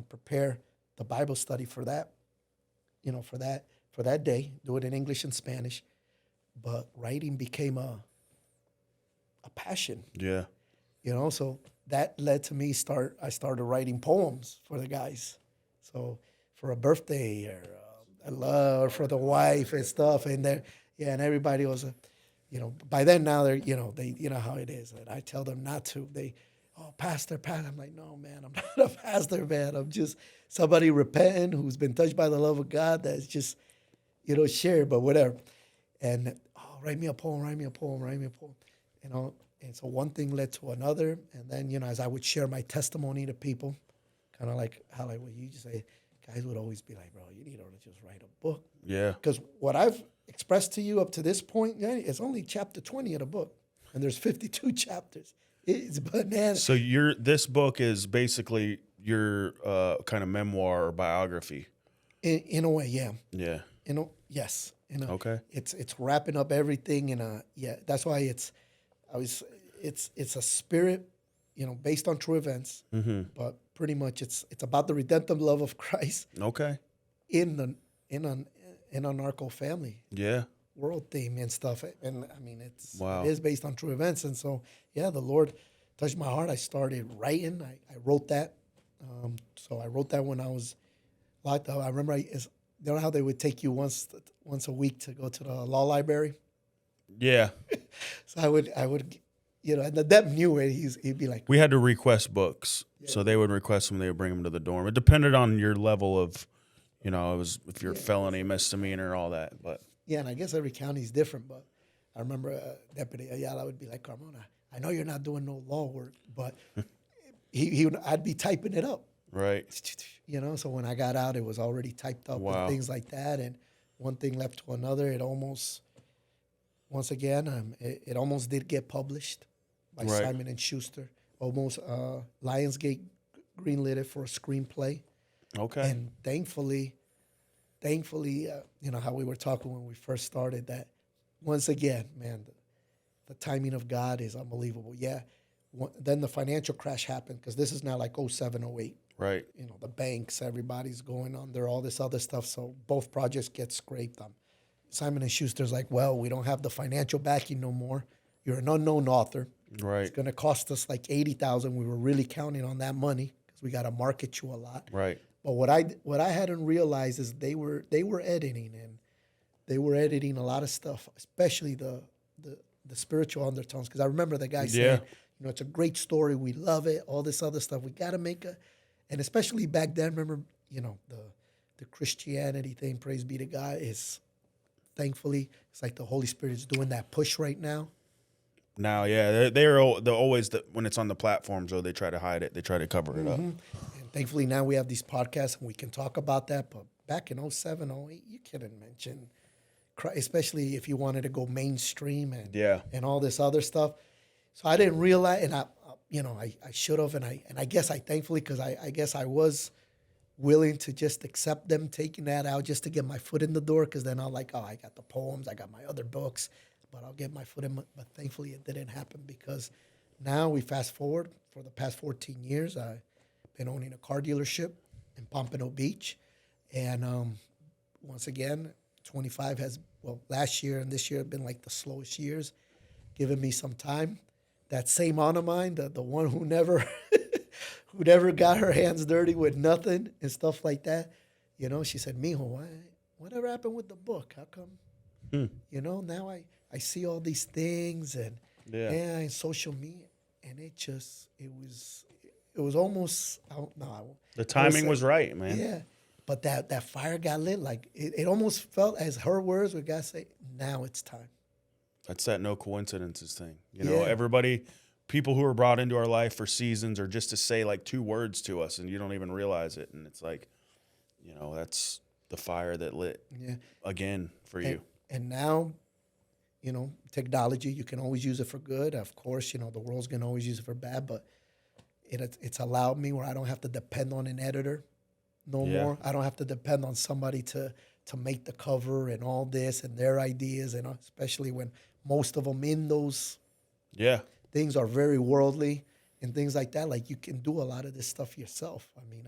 prepare the Bible study for that, for that day, do it in English and Spanish. But writing became a passion, Yeah. So that led to me I started writing poems for the guys. So for a birthday or a love for the wife and stuff, and and everybody was, by then now they're, they, how it is. And I tell them not to. Pastor. I'm like, no, man, I'm not a pastor, man. I'm just somebody repenting who's been touched by the love of God that's just, shared, but whatever. And write me a poem. And so one thing led to another. And then, as I would share my testimony to people, kind of like how what you just say, guys would always be like, bro, you need to just write a book. Yeah. Because what I've expressed to you up to this point, it's only chapter 20 of the book. And there's 52 chapters. It's bananas. So this book is basically your kind of memoir or biography. In a way, yeah. Yeah. Yes. Okay. It's wrapping up everything in a, that's why it's a spirit, based on true events, but pretty much it's about the redemptive love of Christ. Okay. In a narco family. Yeah. World theme and stuff. And I mean, it is based on true events. And so, the Lord touched my heart. I started writing. I wrote that. So I wrote that when I was locked up. I remember, how they would take you once a week to go to the law library? Yeah. So I would, and the Deb knew it. He'd be like, we had to request books. Yeah. So they would request them. They would bring them to the dorm. It depended on your level of, it was if you're felony, misdemeanor, all that. But yeah, and I guess every county is different. But I remember Deputy Ayala would be like, Carmona, I know you're not doing no law work, but I'd be typing it up. Right. So when I got out, it was already typed up and things like that. And one thing led to another. It almost, once again, it almost did get published by Simon & Schuster. Almost Lionsgate greenlit it for a screenplay. Okay. And thankfully, how we were talking when we first started, that once again, man, the timing of God is unbelievable. Yeah. Then the financial crash happened, because this is now like 07, 08. Right. The banks, everybody's going under, all this other stuff. So both projects get scraped. Simon & Schuster's like, well, we don't have the financial backing no more. You're an unknown author. Right. It's going to cost us like $80,000. We were really counting on that money because we got to market you a lot. Right. But what I hadn't realized is they were editing, and they were editing a lot of stuff, especially the spiritual undertones. Because I remember the guy saying, it's a great story. We love it. All this other stuff. We got to make and especially back then, remember, the Christianity thing, praise be to God, is thankfully, it's like the Holy Spirit is doing that push right now. Now, yeah, they're always, when it's on the platforms, they try to hide it. They try to cover it up. And thankfully now we have these podcasts and we can talk about that. But back in 07, 08, you couldn't mention, especially if you wanted to go mainstream and all this other stuff. So I didn't realize, and I should have, and I guess I thankfully, because I guess I was willing to just accept them taking that out just to get my foot in the door, because then I'm like, I got the poems, I got my other books, but I'll get my foot in. But thankfully it didn't happen, because now we fast forward, for the past 14 years, I've been owning a car dealership in Pompano Beach. And once again, 25 last year and this year have been like the slowest years, giving me some time. That same aunt of mine, the one who never got her hands dirty with nothing and stuff like that, she said, Mijo, whatever happened with the book? How come? Now I see all these things and and social media. and it was almost, The timing was right, man. yeah. But that fire got lit. Like it almost felt as her words would God say, now it's time. That's that no coincidences thing. Yeah. People who are brought into our life for seasons or just to say like 2 words to us and you don't even realize it. And it's like, that's the fire that lit again for you. And now, technology, you can always use it for good. Of course, the world's going to always use it for bad, but it's allowed me where I don't have to depend on an editor no more. I don't have to depend on somebody to make the cover and all this and their ideas, and especially when most of them in those things are very worldly and things like that. Like, you can do a lot of this stuff yourself. I mean,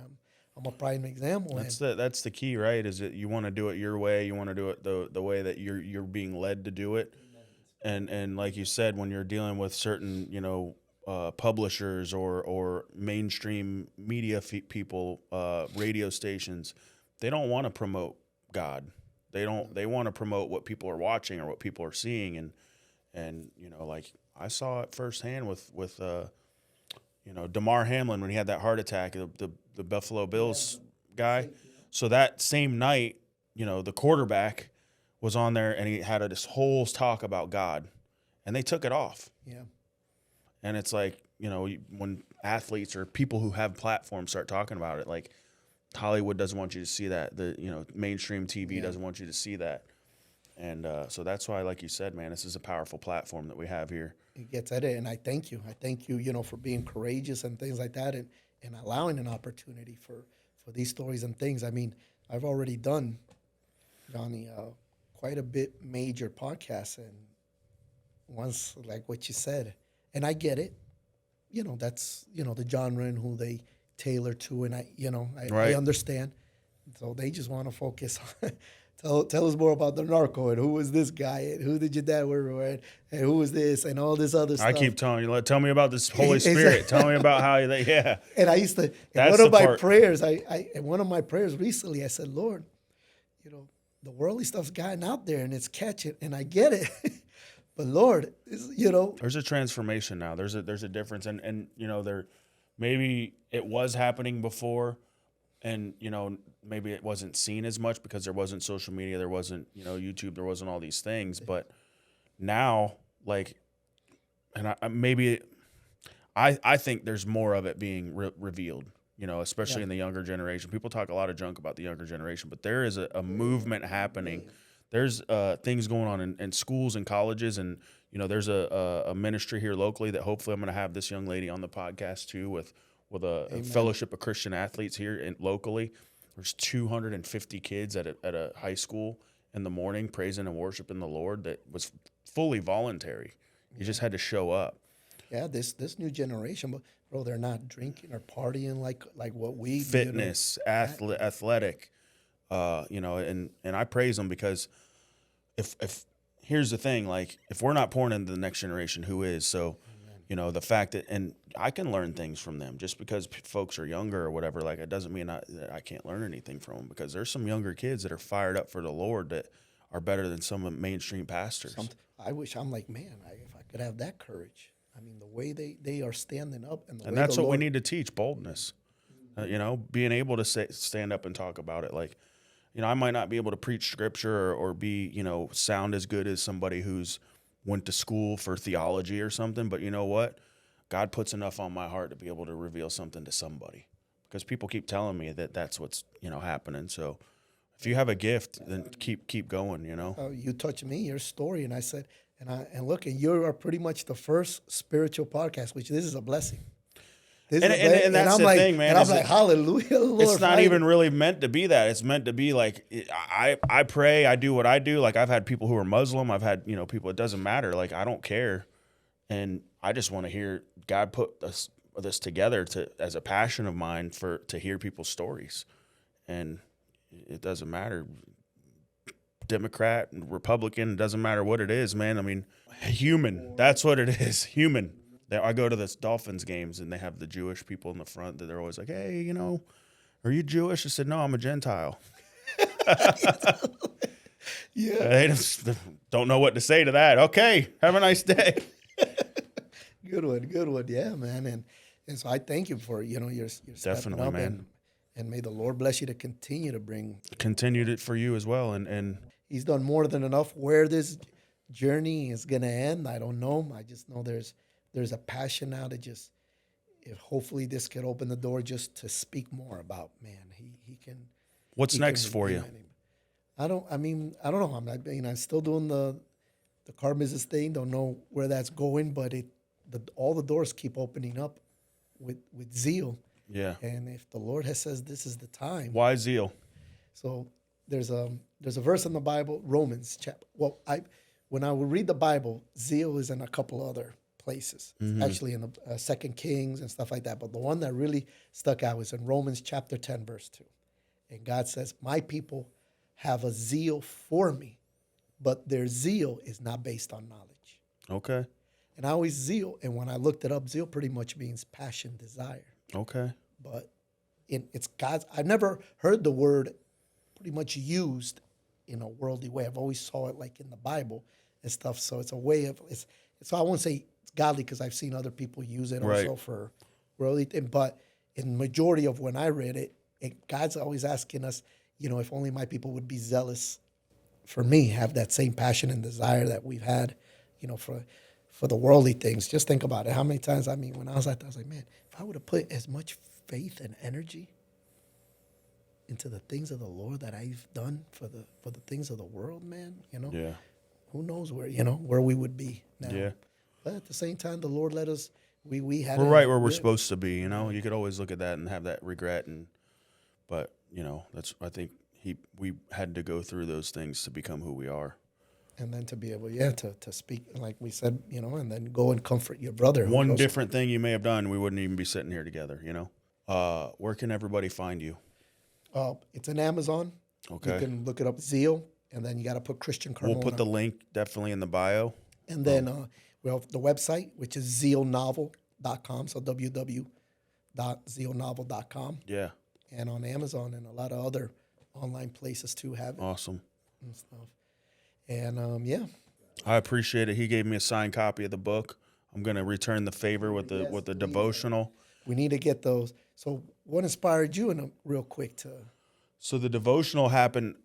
I'm a prime example. That's the key, right? Is that you want to do it your way. You want to do it the way that you're being led to do it. And like you said, when you're dealing with certain, publishers or mainstream media people, radio stations, they don't want to promote God. They want to promote what people are watching or what people are seeing. And like I saw it firsthand with Damar Hamlin when he had that heart attack, the Buffalo Bills guy. So that same night, the quarterback was on there and he had this whole talk about God, and they took it off. Yeah. And it's like, when athletes or people who have platforms start talking about it, like Hollywood doesn't want you to see that. The mainstream TV doesn't want you to see that. And so that's why, like you said, man, this is a powerful platform that we have here. It gets at it, and I thank you. I thank you, for being courageous and things like that, and allowing an opportunity for these stories and things. I mean, I've already done, Jonnie, quite a bit major podcasts, and once, like what you said, and I get it. That's, the genre and who they tailor to, and I understand. So they just want to focus on tell us more about the narco, and who was this guy, and who did your dad work with, and who was this, and all this other stuff. I keep telling you, tell me about this Holy Spirit. Tell me about how And I used to, one of my prayers, in one of my prayers recently, I said, Lord, the worldly stuff's gotten out there and it's catching, and I get it. But Lord, there's a transformation now. There's a difference, and there maybe it was happening before, and maybe it wasn't seen as much because there wasn't social media, there wasn't YouTube, there wasn't all these things. But now, like, and I think there's more of it being revealed. Especially in the younger generation. People talk a lot of junk about the younger generation, but there is a movement happening. There's things going on in schools and colleges, and there's a ministry here locally that hopefully I'm going to have this young lady on the podcast too, with a fellowship of Christian athletes here locally. There's 250 kids at a high school in the morning praising and worshiping the Lord that was fully voluntary. You just had to show up. Yeah, this new generation, but bro, they're not drinking or partying like what we fitness, athletic. And I praise them because if here's the thing, like if we're not pouring into the next generation, who is? So, the fact that, and I can learn things from them just because folks are younger or whatever, like it doesn't mean that I can't learn anything from them, because there's some younger kids that are fired up for the Lord that are better than some mainstream pastors. I wish, I'm like, man, if I could have that courage. I mean, the way they are standing up, and that's what we need to teach: boldness. Being able to stand up and talk about it. Like, I might not be able to preach scripture or be, sound as good as somebody who's went to school for theology or something. But you know what? God puts enough on my heart to be able to reveal something to somebody, because people keep telling me that that's what's, happening. So if you have a gift, then keep going, You touched me, your story, and I said, and look, and you are pretty much the first spiritual podcast, which this is a blessing. And that's the thing, man. And I'm like, hallelujah, Lord. It's not even really meant to be that. It's meant to be like, I pray, I do what I do. Like, I've had people who are Muslim. I've had, people, it doesn't matter. Like, I don't care. And I just want to hear God put this together as a passion of mine to hear people's stories. And it doesn't matter. Democrat, Republican, doesn't matter what it is, man. I mean, human. That's what it is. Human. I go to the Dolphins games, and they have the Jewish people in the front that they're always like, hey, are you Jewish? I said, no, I'm a Gentile. Yeah. They just don't know what to say to that. Okay, have a nice day. Good one. Yeah, man. And so I thank you for, your stepping Definitely, up, man. and may the Lord bless you to continue to bring. Continued it for you as well. And He's done more than enough. Where this journey is gonna end, I don't know. I just know there's a passion now to just, if hopefully this could open the door just to speak more about, man. He can. what's He next can for you? redeem any- I don't know. I'm still doing the car business thing. Don't know where that's going, but all the doors keep opening up with zeal. Yeah. And if the Lord has says this is the time, Why zeal? so there's a verse in the Bible, Romans chapter. Well, when I would read the Bible, zeal is in a couple other places. It's actually in the Second Kings and stuff like that. But the one that really stuck out was in Romans chapter 10, verse 2. And God says, "My people have a zeal for me, but their zeal is not based on knowledge." Okay. And I always zeal, and when I looked it up, zeal pretty much means passion, desire. Okay. But it's God's. I've never heard the word pretty much used in a worldly way. I've always saw it like in the Bible and stuff. So it's a way of so I won't say it's godly because I've seen other people use it Right. also for worldly thing. But in majority of when I read it, God's always asking us, if only my people would be zealous for me, have that same passion and desire that we've had, for the worldly things. Just think about it. How many times, when I was like that, I was like, man, if I would have put as much faith and energy into the things of the Lord that I've done for the things of the world, man, Yeah. who knows where we would be now. Yeah. But at the same time, the Lord let us, we had We're right where we're supposed to be, You could always look at that and have that regret but that's I think we had to go through those things to become who we are. And then to be able, to speak, like we said, and then go and comfort your brother. One different thing you may have done, we wouldn't even be sitting here together, Where can everybody find you? It's in Amazon. Okay. You can look it up, Zeal, and then you got to put Christian Carmona. We'll put the link definitely in the bio. And then we have the website, which is zealnovel.com, so www.zealnovel.com. Yeah. And on Amazon and a lot of other online places too have it Awesome. and stuff. And I appreciate it. He gave me a signed copy of the book. I'm going to return the favor with the devotional. we need to get those. So what inspired you real quick to? So the devotional happened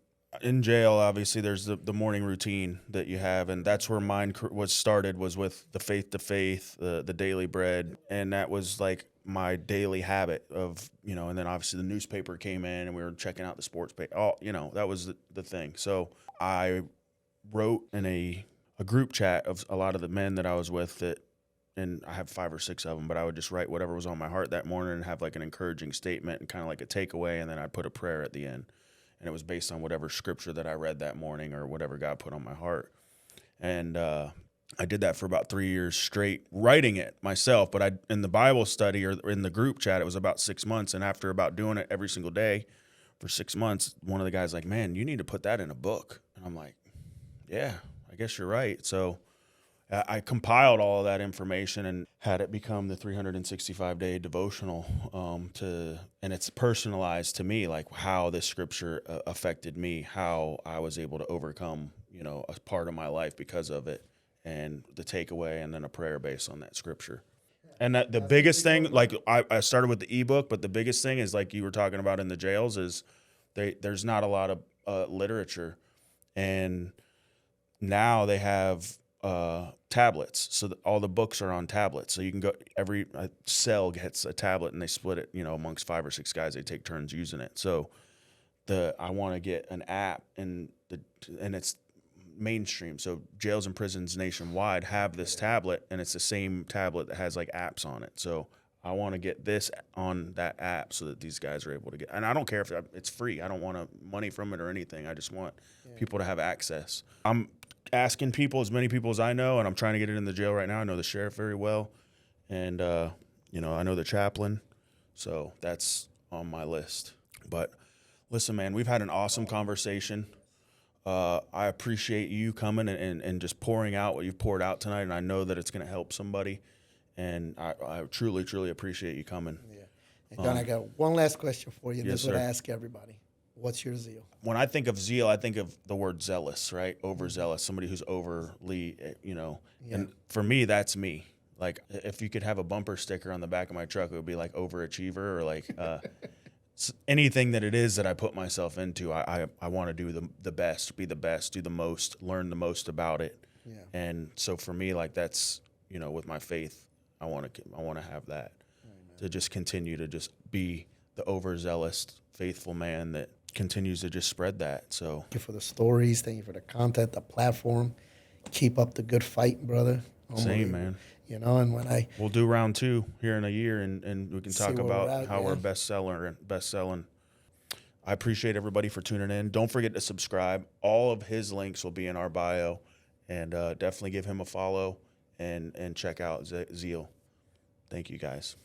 in jail. Obviously, there's the morning routine that you have, and that's where mine was with the faith to faith, the daily bread, and that was like my daily habit of, and then obviously the newspaper came in and we were checking out the sports page. That was the thing. So I wrote in a group chat of a lot of the men that I was with and I have 5 or 6 of them, but I would just write whatever was on my heart that morning and have like an encouraging statement and kind of like a takeaway, and then I'd put a prayer at the end. And it was based on whatever scripture that I read that morning or whatever God put on my heart. And I did that for about 3 years straight, writing it myself. But in the Bible study or in the group chat, it was about 6 months. And after about doing it every single day for 6 months, one of the guys like, "Man, you need to put that in a book." And I'm like, "Yeah, I guess you're right." So I compiled all of that information and had it become the 365-day devotional and it's personalized to me, like how this scripture affected me, how I was able to overcome, a part of my life because of it, and the takeaway, and then a prayer based on that scripture. And the biggest thing, like I started with the ebook, but the biggest thing is, like you were talking about in the jails, is there's not a lot of literature, and now they have tablets, so all the books are on tablets. So you can go, every cell gets a tablet, and they split it, amongst 5 or 6 guys. They take turns using it. So I want to get an app, and it's mainstream. So jails and prisons nationwide have this tablet, and it's the same tablet that has like apps on it. So I want to get this on that app so that these guys are able to get. And I don't care if it's free. I don't want money from it or anything. I just want people to have access. I'm asking people, as many people as I know, and I'm trying to get it in the jail right now. I know the sheriff very well, and I know the chaplain, so that's on my list. But listen, man, we've had an awesome conversation. I appreciate you coming and just pouring out what you've poured out tonight, and I know that it's going to help somebody, and I truly, truly appreciate you coming. Yeah. And John, I got one last question for you. Yes, This is what I sir. ask everybody. What's your zeal? When I think of zeal, I think of the word zealous, right? Overzealous, somebody who's overly, And for me, that's me. like if you could have a bumper sticker on the back of my truck, it would be like overachiever or like anything that it is that I put myself into. I want to do the best, be the best, do the most, learn the most about it. Yeah. And so for me, like that's, you know, with my faith, I want to have that, to just continue to just be the overzealous, faithful man that continues to just spread that. So Thank you for the stories. Thank you for the content, the platform. Keep up the good fight, brother. same, man. You know, and when We'll do round 2 here in a year, and we can See talk where we're about at, how yeah. we're best selling. I appreciate everybody for tuning in. Don't forget to subscribe. All of his links will be in our bio, and definitely give him a follow and check out ZEAL. Thank you, guys.